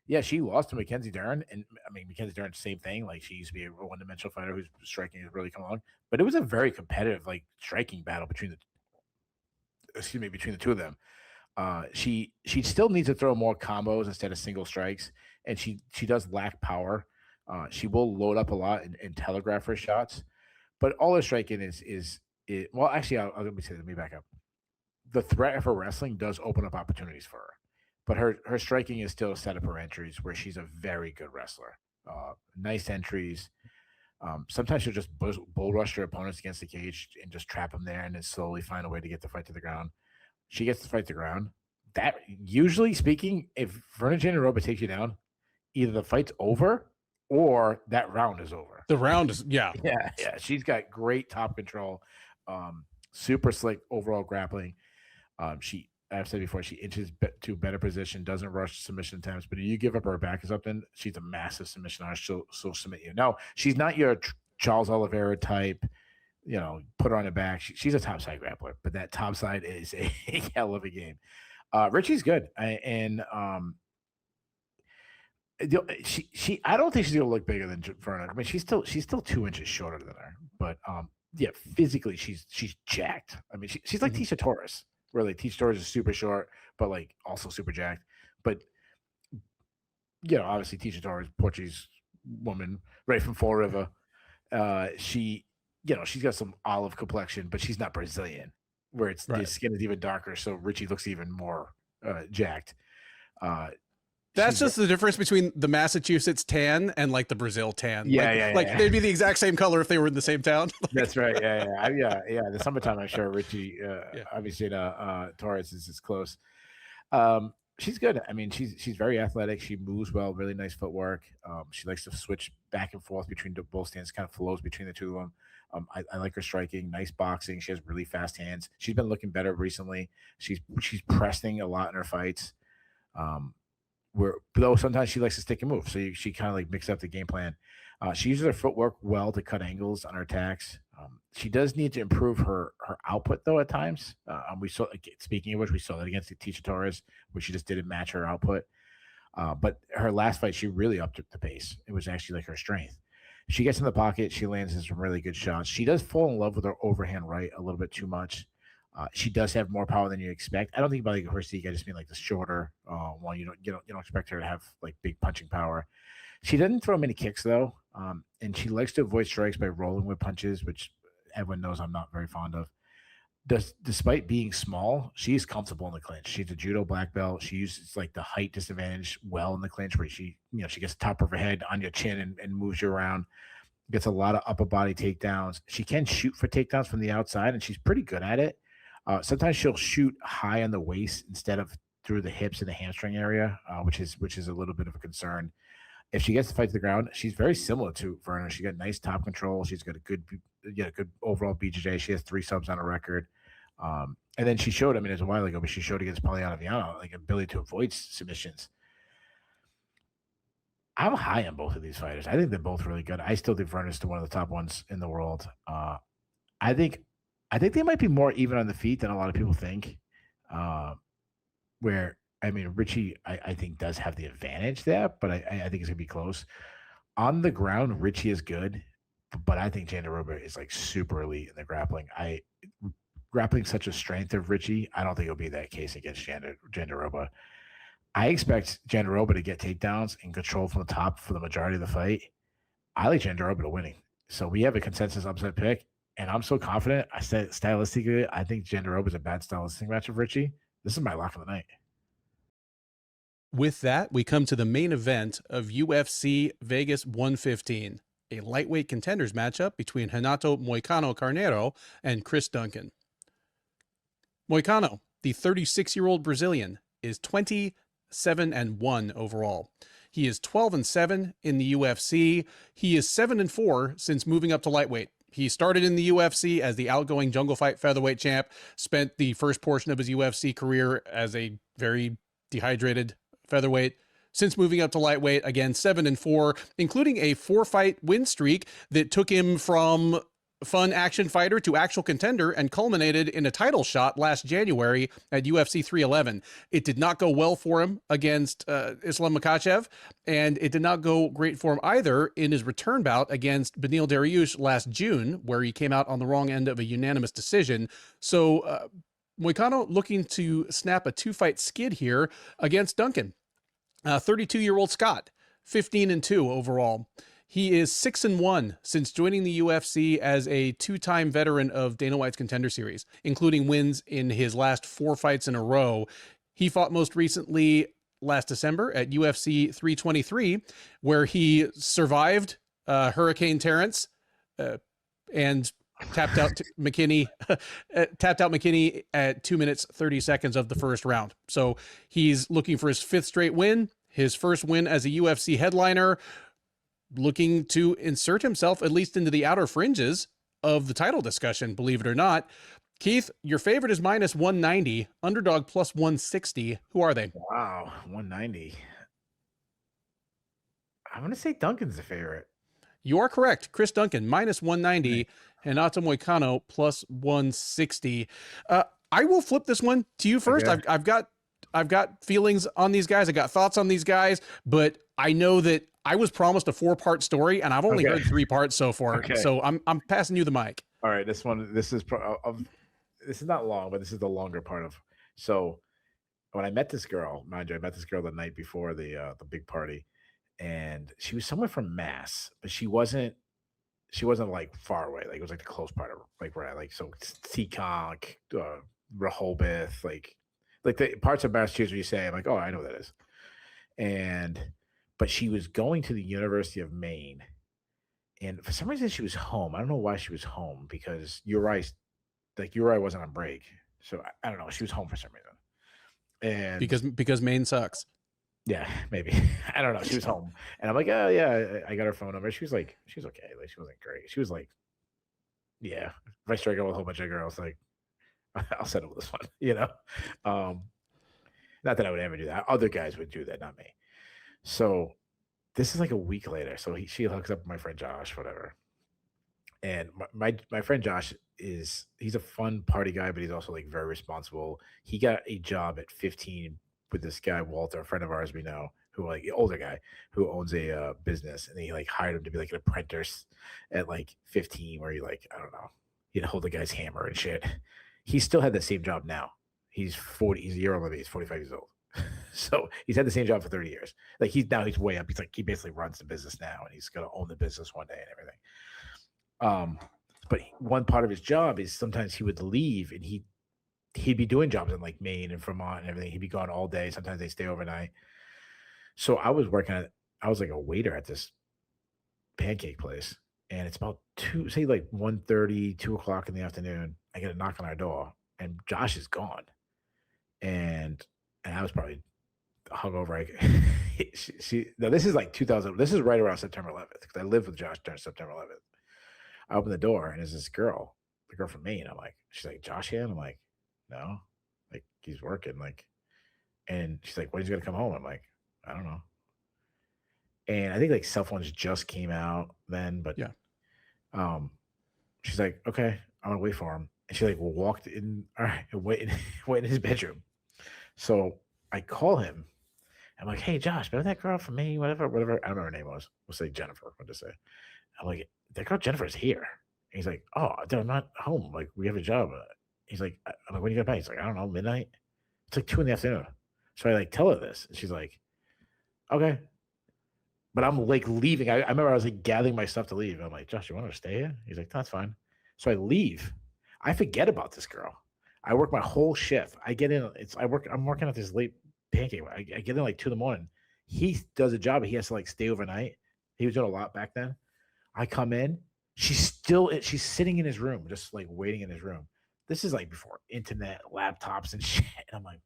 yeah, she lost to Mackenzie Dern, and I mean, Mackenzie Dern, same thing. Like she used to be a one-dimensional fighter whose striking has really come along, but it was a very competitive, like striking battle between the two of them. She still needs to throw more combos instead of single strikes, and she does lack power. She will load up a lot and telegraph her shots, but all her striking is well. Actually, let me back up. The threat of her wrestling does open up opportunities for her, but her striking is still a set of her entries where she's a very good wrestler. Nice entries. Sometimes she'll just bull rush her opponents against the cage and just trap them there, and then slowly find a way to get the fight to the ground. She gets to fight the ground. That usually speaking, if Verna Jandiroba takes you down, either the fight's over or that round is over. The round is yeah. She's got great top control, super slick overall grappling. I've said before, she inches to better position, doesn't rush submission attempts, but if you give up her back or something, she's a massive submission artist. She'll submit you. No, she's not your Charles Oliveira type. Put her on her back. She's a top side grappler, but that top side is a hell of a game. Richie's good, and I don't think she's gonna look bigger than Verna. I mean, she's still 2 inches shorter than her, but yeah, physically she's jacked. I mean, she's like Tisha Torres. Really, Tisha Torres is super short, but like also super jacked. But obviously Tisha Torres, Portuguese woman, right from Fall River. She's got some olive complexion, but she's not Brazilian, where the skin is even darker. So Richie looks even more jacked. That's just the difference between the Massachusetts tan and like the Brazil tan. Yeah. They'd be the exact same color if they were in the same town. That's right. Yeah. The summertime, I'm sure Richie, obviously, Torres is close. She's good. I mean, she's very athletic. She moves well, really nice footwork. She likes to switch back and forth between both stands, kind of flows between the two of them. I like her striking, nice boxing. She has really fast hands. She's been looking better recently. She's pressing a lot in her fights. Though sometimes she likes to stick and move, so she kind of like mixes up the game plan. She uses her footwork well to cut angles on her attacks. She does need to improve her output though at times. We saw, speaking of which, we saw that against Tisha Torres, where she just didn't match her output. But her last fight, she really upped the pace. It was actually like her strength. She gets in the pocket. She lands some really good shots. She does fall in love with her overhand right a little bit too much. She does have more power than you expect. I don't think by like her physique. I just mean like the shorter one. You don't expect her to have like big punching power. She doesn't throw many kicks though, and she likes to avoid strikes by rolling with punches, which everyone knows I'm not very fond of. Despite being small, she's comfortable in the clinch. She's a judo black belt. She uses like the height disadvantage well in the clinch, where she gets the top of her head on your chin and moves you around. Gets a lot of upper body takedowns. She can shoot for takedowns from the outside, and she's pretty good at it. Sometimes she'll shoot high on the waist instead of through the hips and the hamstring area, which is a little bit of a concern. If she gets to fight to the ground, she's very similar to Verna. She got nice top control. She's got a good overall BJJ. She has 3 subs on her record. And then she showed, I mean, it was a while ago, but she showed against Polyana Viana, like ability to avoid submissions. I'm high on both of these fighters. I think they're both really good. I still think Verna's still one of the top ones in the world. I think they might be more even on the feet than a lot of people think. Where I mean, Richie, I think does have the advantage there, but I think it's gonna be close. On the ground, Richie is good, but I think Jandiroba is like super elite in the grappling. Grappling such a strength of Richie, I don't think it'll be that case against Jandiroba. I expect Jandiroba to get takedowns and control from the top for the majority of the fight. I like Jandiroba to winning. So we have a consensus upset pick, and I'm so confident. I said stylistically, I think Jandiroba is a bad stylistic match of Richie. This is my lock of the night. With that, we come to the main event of UFC Vegas 115, a lightweight contenders matchup between Renato Moicano Carneiro and Chris Duncan. Moicano, the 36-year-old Brazilian, is 27-1 overall. He is 12-7 in the UFC. He is 7-4 since moving up to lightweight. He started in the UFC as the outgoing Jungle Fight featherweight champ, spent the first portion of his UFC career as a very dehydrated featherweight. Since moving up to lightweight, again, 7-4, including a 4-fight win streak that took him from fun action fighter to actual contender and culminated in a title shot last January at UFC 311. It did not go well for him against Islam Makhachev, and it did not go great for him either in his return bout against Beneil Dariush last June, where he came out on the wrong end of a unanimous decision. So Moicano looking to snap a 2-fight skid here against Duncan. 32-year-old Scot, 15-2 overall. He is 6-1 since joining the UFC as a 2-time veteran of Dana White's Contender Series, including wins in his last 4 fights in a row. He fought most recently last December at UFC 323, where he survived Hurricane Terrence and tapped out McKinney at 2 minutes 30 seconds of the first round. So he's looking for his 5th straight win, his first win as a UFC headliner, looking to insert himself at least into the outer fringes of the title discussion, believe it or not. Keith, your favorite is minus 190, underdog plus 160. Who are they? Wow, 190. I'm going to say Duncan's the favorite. You are correct. Chris Duncan, minus 190, and Renato Moicano plus 160. I will flip this one to you first. Okay. I've got feelings on these guys. I got thoughts on these guys, but I know that I was promised a 4-part story, and I've only heard 3 parts so far. Okay. So I'm passing you the mic. All right, this is not long, but this is the longer part of. So when I met this girl, mind you, I met this girl the night before the big party, and she was somewhere from Mass, but she wasn't like far away. Like it was like the close part of like where I like so Seekonk, Rehoboth, like the parts of Massachusetts where you say, I'm like, oh, I know what that is. But she was going to the University of Maine, and for some reason she was home. I don't know why she was home, because Uri wasn't on break, so I don't know. She was home for some reason, and because Maine sucks. Yeah, maybe. I don't know. She was home, and I'm like, oh yeah, I got her phone number. She was okay. Like she wasn't great. She was like, yeah, if I strike out with a whole bunch of girls, like I'll settle with this one, you know. Not that I would ever do that. Other guys would do that, not me. So this is like a week later. So she hooks up with my friend Josh, whatever. And my friend Josh he's a fun party guy, but he's also like very responsible. He got a job at 15 with this guy, Walter, a friend of ours we know, who like an older guy who owns a business, and he like hired him to be like an apprentice at like 15, where he like, I don't know, he'd hold the guy's hammer and shit. He still had the same job now. He's 40, he's a year older than me, he's 45 years old. So he's had the same job for 30 years. Like he's way up. He's like, he basically runs the business now, and he's going to own the business one day and everything. But one part of his job is sometimes he would leave, and he'd be doing jobs in like Maine and Vermont and everything. He'd be gone all day. Sometimes they stay overnight. So I was like a waiter at this pancake place, and it's about 1:30, 2 o'clock in the afternoon. I get a knock on our door, and Josh is gone. And I was probably hungover. This is like 2000. This is right around September 11th, because I lived with Josh during September 11th. I open the door, and there's this girl, the girl from Maine. I'm like, she's like, Josh here? And I'm like, no, like he's working. Like, and she's like, when he's gonna come home? I'm like, I don't know. And I think like cell phones just came out then, but Yeah. She's like, okay, I'm gonna wait for him. And she like walked in, all right, and wait in his bedroom. So I call him. I'm like, hey Josh, remember that girl from me? Whatever. I don't know what her name was. We'll say Jennifer. What to say? I'm like, that girl Jennifer's here. And he's like, oh, dude, I'm not home. Like, we have a job. He's like, I'm like, when are you gonna pay? He's like, I don't know, midnight. It's like 2 PM. So I like tell her this, and she's like, okay. But I'm like leaving. I remember I was like gathering my stuff to leave. I'm like, Josh, you want to stay here? He's like, that's fine. So I leave. I forget about this girl. I work my whole shift. I get in. I'm working at this late pancake. I get in like 2 AM. He does a job. He has to like stay overnight. He was doing a lot back then. I come in. She's sitting in his room, just like waiting in his room. This is like before internet, laptops, and shit. And I'm like,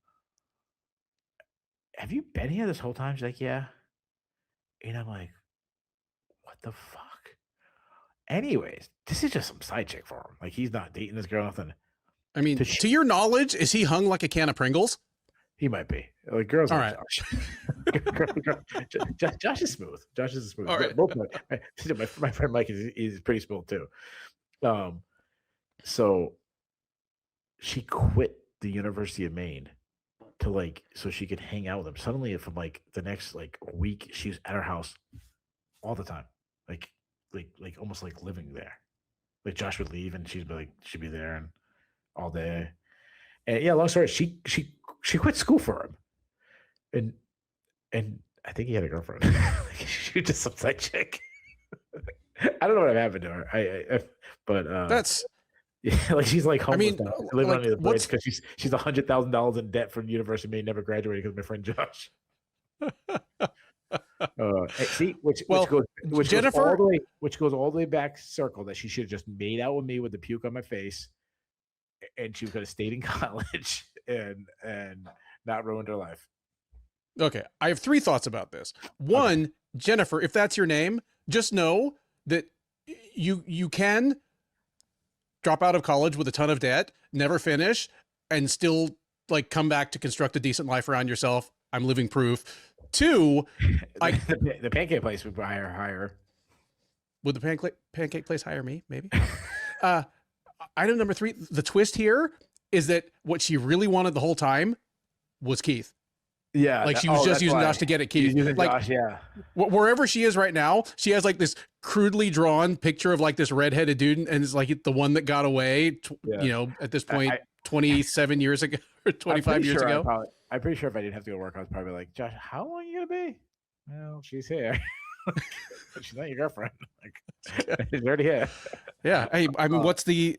have you been here this whole time? She's like, yeah. And I'm like, what the fuck? Anyways, this is just some side chick for him. Like, he's not dating this girl, nothing. I mean, to your knowledge, is he hung like a can of Pringles? He might be. Like, girls all like right. Josh is smooth. Josh is smooth. All right. Both my friend Mike is pretty smooth too. So she quit the University of Maine to like so she could hang out with him. Suddenly, from like the next like week, she was at her house all the time, like almost like living there. Like Josh would leave and she'd be there and all day. And yeah, long story, she quit school for him, and I think he had a girlfriend. She was just some side chick. I don't know what happened to her. But that's. Yeah, like she's like homeless. I mean, now. Living like, on the bridge because she's $100,000 in debt from University of Maine, never graduated because of my friend Josh. See, which goes Jennifer, goes all the way back circle that she should have just made out with me with the puke on my face, and she could have stayed in college and not ruined her life. Okay, I have 3 thoughts about this. One, Jennifer, if that's your name, just know that you can drop out of college with a ton of debt, never finish, and still like come back to construct a decent life around yourself. I'm living proof. 2, like the pancake place would hire her. Would the pancake place hire me? Maybe. Item number 3, the twist here is that what she really wanted the whole time was Keith. Yeah, like she was just using Josh to get at Keith. Like, Josh, yeah. Wherever she is right now, she has like this crudely drawn picture of like this redheaded dude, and it's like the one that got away. You know, at this point, 27 years ago or 25 years ago. I'm pretty sure if I didn't have to go work, I was probably like, Josh, how long are you gonna be? Well, she's here. But she's not your girlfriend. Like, she's already here. Yeah. Hey, I mean, what's the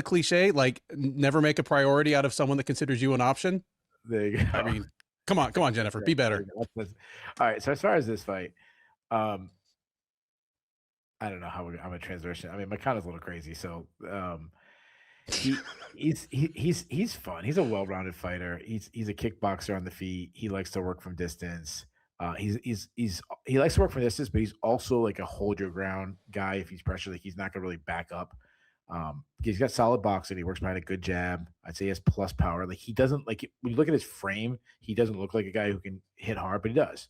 cliche? Like, never make a priority out of someone that considers you an option. There you go. I mean, come on, Jennifer, be better. All right. So as far as this fight, I don't know how I'm gonna transition. I mean, Makana's a little crazy, so he's fun. He's a well-rounded fighter. He's a kickboxer on the feet. He likes to work from distance. He likes to work from distance, but he's also like a hold your ground guy. If he's pressured, like he's not gonna really back up. He's got solid boxing. He works behind a good jab. I'd say he has plus power. Like he doesn't like when you look at his frame, he doesn't look like a guy who can hit hard, but he does.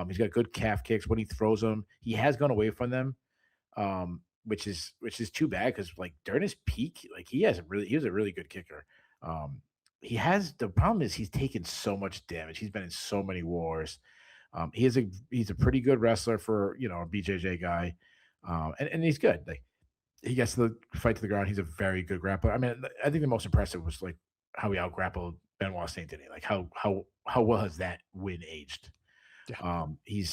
He's got good calf kicks when he throws them. He has gone away from them, which is too bad because like during his peak, like he was a really good kicker. The problem is he's taken so much damage. He's been in so many wars. He's a pretty good wrestler for a BJJ guy, and he's good. Like he gets the fight to the ground. He's a very good grappler. I mean, I think the most impressive was like how he out grappled Benoit Saint Denis. Like how well has that win aged? Yeah. He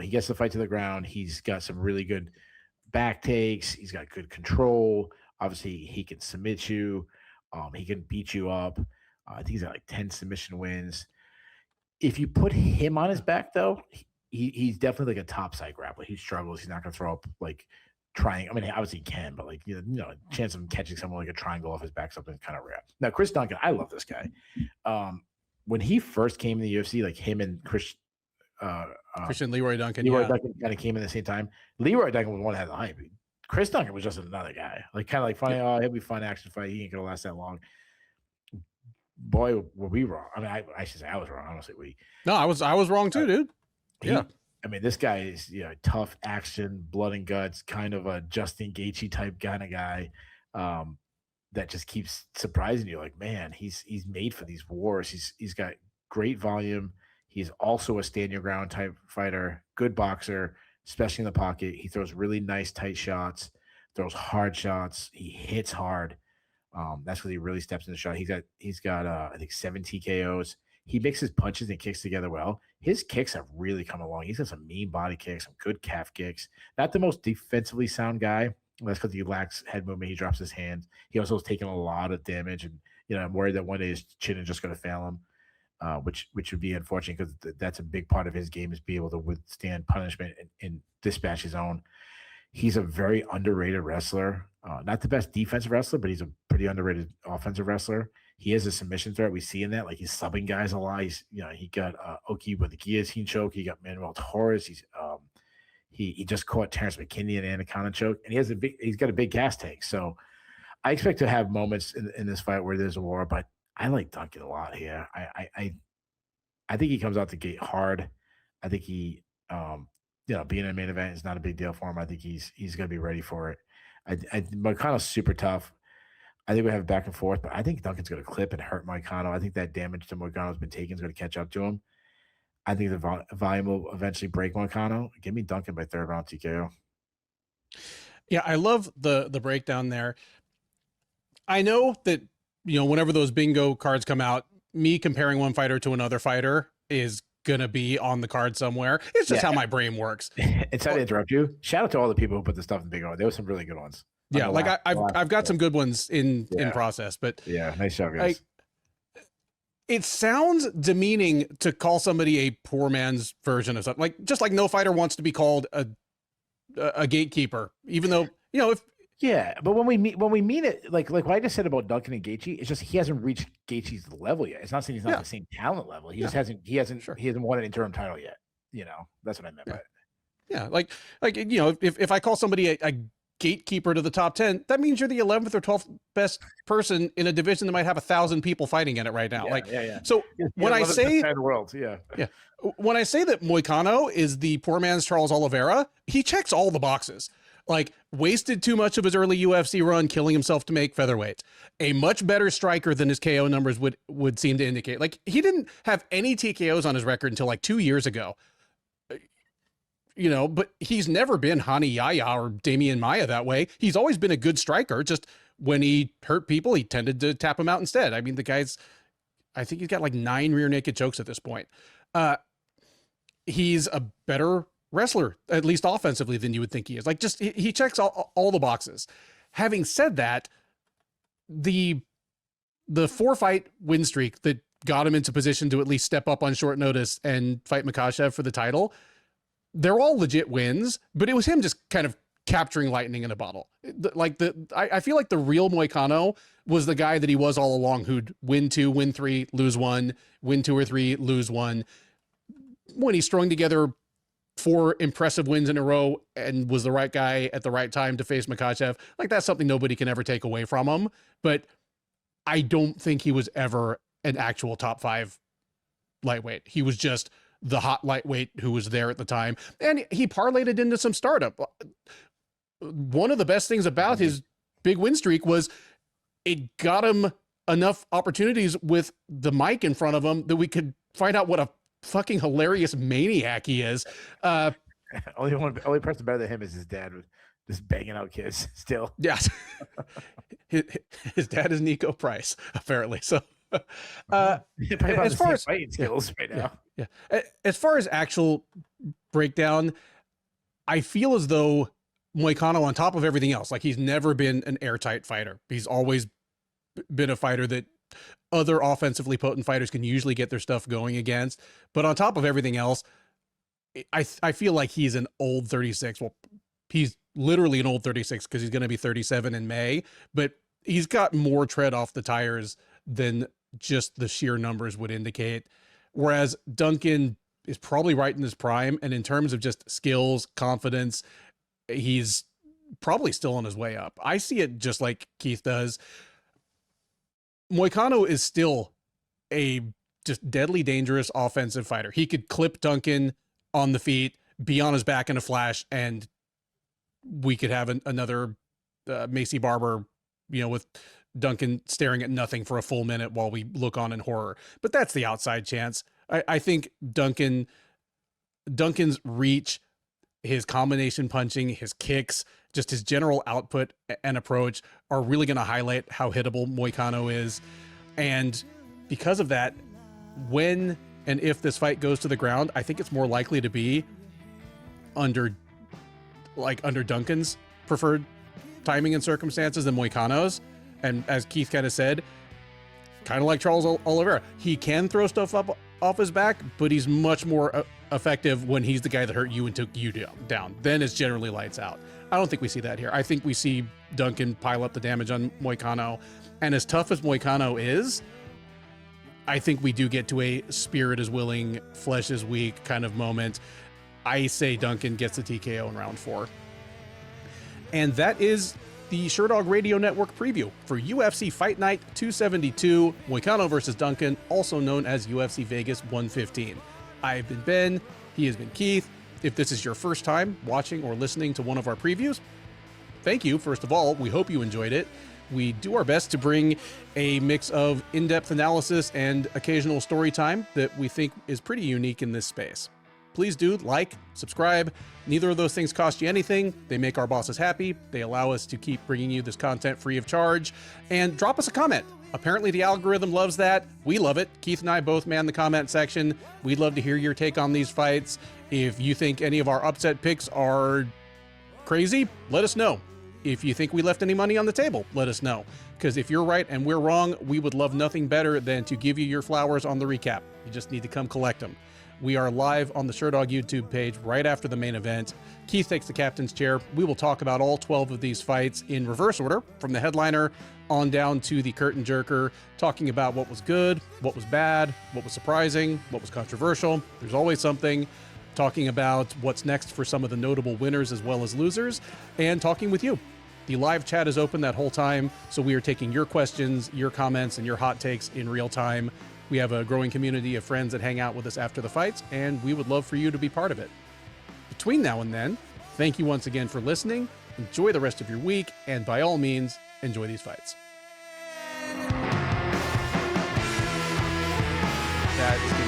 gets the fight to the ground. He's got some really good back takes. He's got good control. Obviously, he can submit you. He can beat you up. I think he's got like 10 submission wins. If you put him on his back, though, he's definitely like a top side grappler. He struggles. He's not going to throw up like trying. I mean, obviously he can, but like chance of him catching someone like a triangle off his back, something kind of rare. Now, Chris Duncan, I love this guy. When he first came in the UFC, like him and Christian Leroy Duncan. Duncan kind of came in the same time. Leroy Duncan was the one that had the hype. Chris Duncan was just another guy, like kind of like funny. Oh, he'll be fun action fight. He ain't gonna last that long. boy, were we wrong. I mean, I should say I was wrong. Honestly, No, I was wrong too, dude. Yeah. I mean, this guy is tough action, blood and guts, kind of a Justin Gaethje type kind of guy. That just keeps surprising you. Like, man, he's made for these wars. He's got great volume. He's also a stand your ground type fighter, good boxer, especially in the pocket. He throws really nice tight shots, throws hard shots. He hits hard. That's when he really steps in the shot. He's got I think 7 TKOs. He mixes punches and kicks together well. His kicks have really come along. He's got some mean body kicks, some good calf kicks. Not the most defensively sound guy. That's because he lacks head movement. He drops his hands. He also has taken a lot of damage, and I'm worried that one day his chin is just going to fail him, which would be unfortunate because that's a big part of his game is be able to withstand punishment and dispatch his own. He's a very underrated wrestler. Not the best defensive wrestler, but he's a pretty underrated offensive wrestler. He has a submission threat. We see in that, like he's subbing guys a lot. He's, he got Oki with the guillotine choke. He got Manuel Torres. He just caught Terrence McKinney in an anaconda choke, and he's got a big gas tank. So I expect to have moments in this fight where there's a war, but I like Duncan a lot here. I think he comes out the gate hard. I think he, being in a main event is not a big deal for him. I think he's going to be ready for it. Moicano's super tough. I think we have back and forth, but I think Duncan's going to clip and hurt Moicano. I think that damage to Moicano's been taken is going to catch up to him. I think the volume will eventually break Moicano. Give me Duncan by third round TKO. Yeah, I love the breakdown there. I know that, whenever those bingo cards come out, me comparing one fighter to another fighter is going to be on the card somewhere. It's just how my brain works. And sorry to interrupt you. Shout out to all the people who put the stuff in bingo. There were some really good ones. Yeah, I've got some good ones in process, but yeah, nice job, guys. It sounds demeaning to call somebody a poor man's version of something. Just like no fighter wants to be called a gatekeeper, even though but when we mean it, like what I just said about Duncan and Gaethje, it's just he hasn't reached Gaethje's level yet. It's not saying he's not the same talent level. He just hasn't won an interim title yet. That's what I meant by it. Yeah, if I call somebody a gatekeeper to the top 10, that means you're the 11th or 12th best person in a division that might have 1,000 people fighting in it right now. So when I say when I say that Moicano is the poor man's Charles Oliveira, he checks all the boxes. Wasted too much of his early UFC run killing himself to make featherweight. A much better striker than his KO numbers would seem to indicate. He didn't have any TKOs on his record until 2 years ago. But he's never been Hani Yahya or Damian Maia that way. He's always been a good striker. Just when he hurt people, he tended to tap them out instead. I mean, I think he's got 9 rear naked chokes at this point. He's a better wrestler, at least offensively, than you would think he is. He checks all the boxes. Having said that, the 4-fight win streak that got him into position to at least step up on short notice and fight Makhachev for the title, they're all legit wins, but it was him just kind of capturing lightning in a bottle. I feel like the real Moicano was the guy that he was all along, who'd win 2, win 3, lose 1, win 2 or 3, lose 1. When he strung together 4 impressive wins in a row and was the right guy at the right time to face Makhachev, that's something nobody can ever take away from him. But I don't think he was ever an actual top 5 lightweight. He was just the hot lightweight who was there at the time. And he parlayed it into some startup. One of the best things about his big win streak was it got him enough opportunities with the mic in front of him that we could find out what a fucking hilarious maniac he is. Only person better than him is his dad, just banging out kids still. Yes. His dad is Nico Price, apparently. So as far as fighting skills right now. As far as actual breakdown, I feel as though Moicano, on top of everything else, he's never been an airtight fighter. He's always been a fighter that other offensively potent fighters can usually get their stuff going against. But on top of everything else, I feel like he's an old 36. Well, he's literally an old 36 because he's going to be 37 in May, but he's got more tread off the tires than just the sheer numbers would indicate. Whereas Duncan is probably right in his prime. And in terms of just skills, confidence, he's probably still on his way up. I see it just like Keith does. Moicano is still a just deadly dangerous offensive fighter. He could clip Duncan on the feet, be on his back in a flash, and we could have another Macy Barber, with Duncan staring at nothing for a full minute while we look on in horror. But that's the outside chance. I think Duncan's reach, his combination punching, his kicks, just his general output and approach are really going to highlight how hittable Moicano is. And because of that, when and if this fight goes to the ground, I think it's more likely to be under Duncan's preferred timing and circumstances than Moicano's. And as Keith kind of said, kind of like Charles Oliveira, he can throw stuff up off his back, but he's much more effective when he's the guy that hurt you and took you down. Then it's generally lights out. I don't think we see that here. I think we see Duncan pile up the damage on Moicano. And as tough as Moicano is, I think we do get to a spirit is willing, flesh is weak kind of moment. I say Duncan gets the TKO in round 4. And that is the Sherdog Radio Network preview for UFC Fight Night 272, Moicano versus Duncan, also known as UFC Vegas 115. I've been Ben, he has been Keith. If this is your first time watching or listening to one of our previews, thank you. First of all, we hope you enjoyed it. We do our best to bring a mix of in-depth analysis and occasional story time that we think is pretty unique in this space. Please do like, subscribe. Neither of those things cost you anything. They make our bosses happy. They allow us to keep bringing you this content free of charge. And drop us a comment. Apparently the algorithm loves that. We love it. Keith and I both man the comment section. We'd love to hear your take on these fights. If you think any of our upset picks are crazy, let us know. If you think we left any money on the table, let us know. Because if you're right and we're wrong, we would love nothing better than to give you your flowers on the recap. You just need to come collect them. We are live on the Sherdog YouTube page right after the main event. Keith takes the captain's chair. We will talk about all 12 of these fights in reverse order, from the headliner on down to the curtain jerker, talking about what was good, what was bad, what was surprising, what was controversial. There's always something. Talking about what's next for some of the notable winners as well as losers, and talking with you. The live chat is open that whole time, so we are taking your questions, your comments, and your hot takes in real time. We have a growing community of friends that hang out with us after the fights, and we would love for you to be part of it. Between now and then, thank you once again for listening. Enjoy the rest of your week, and by all means, enjoy these fights. That is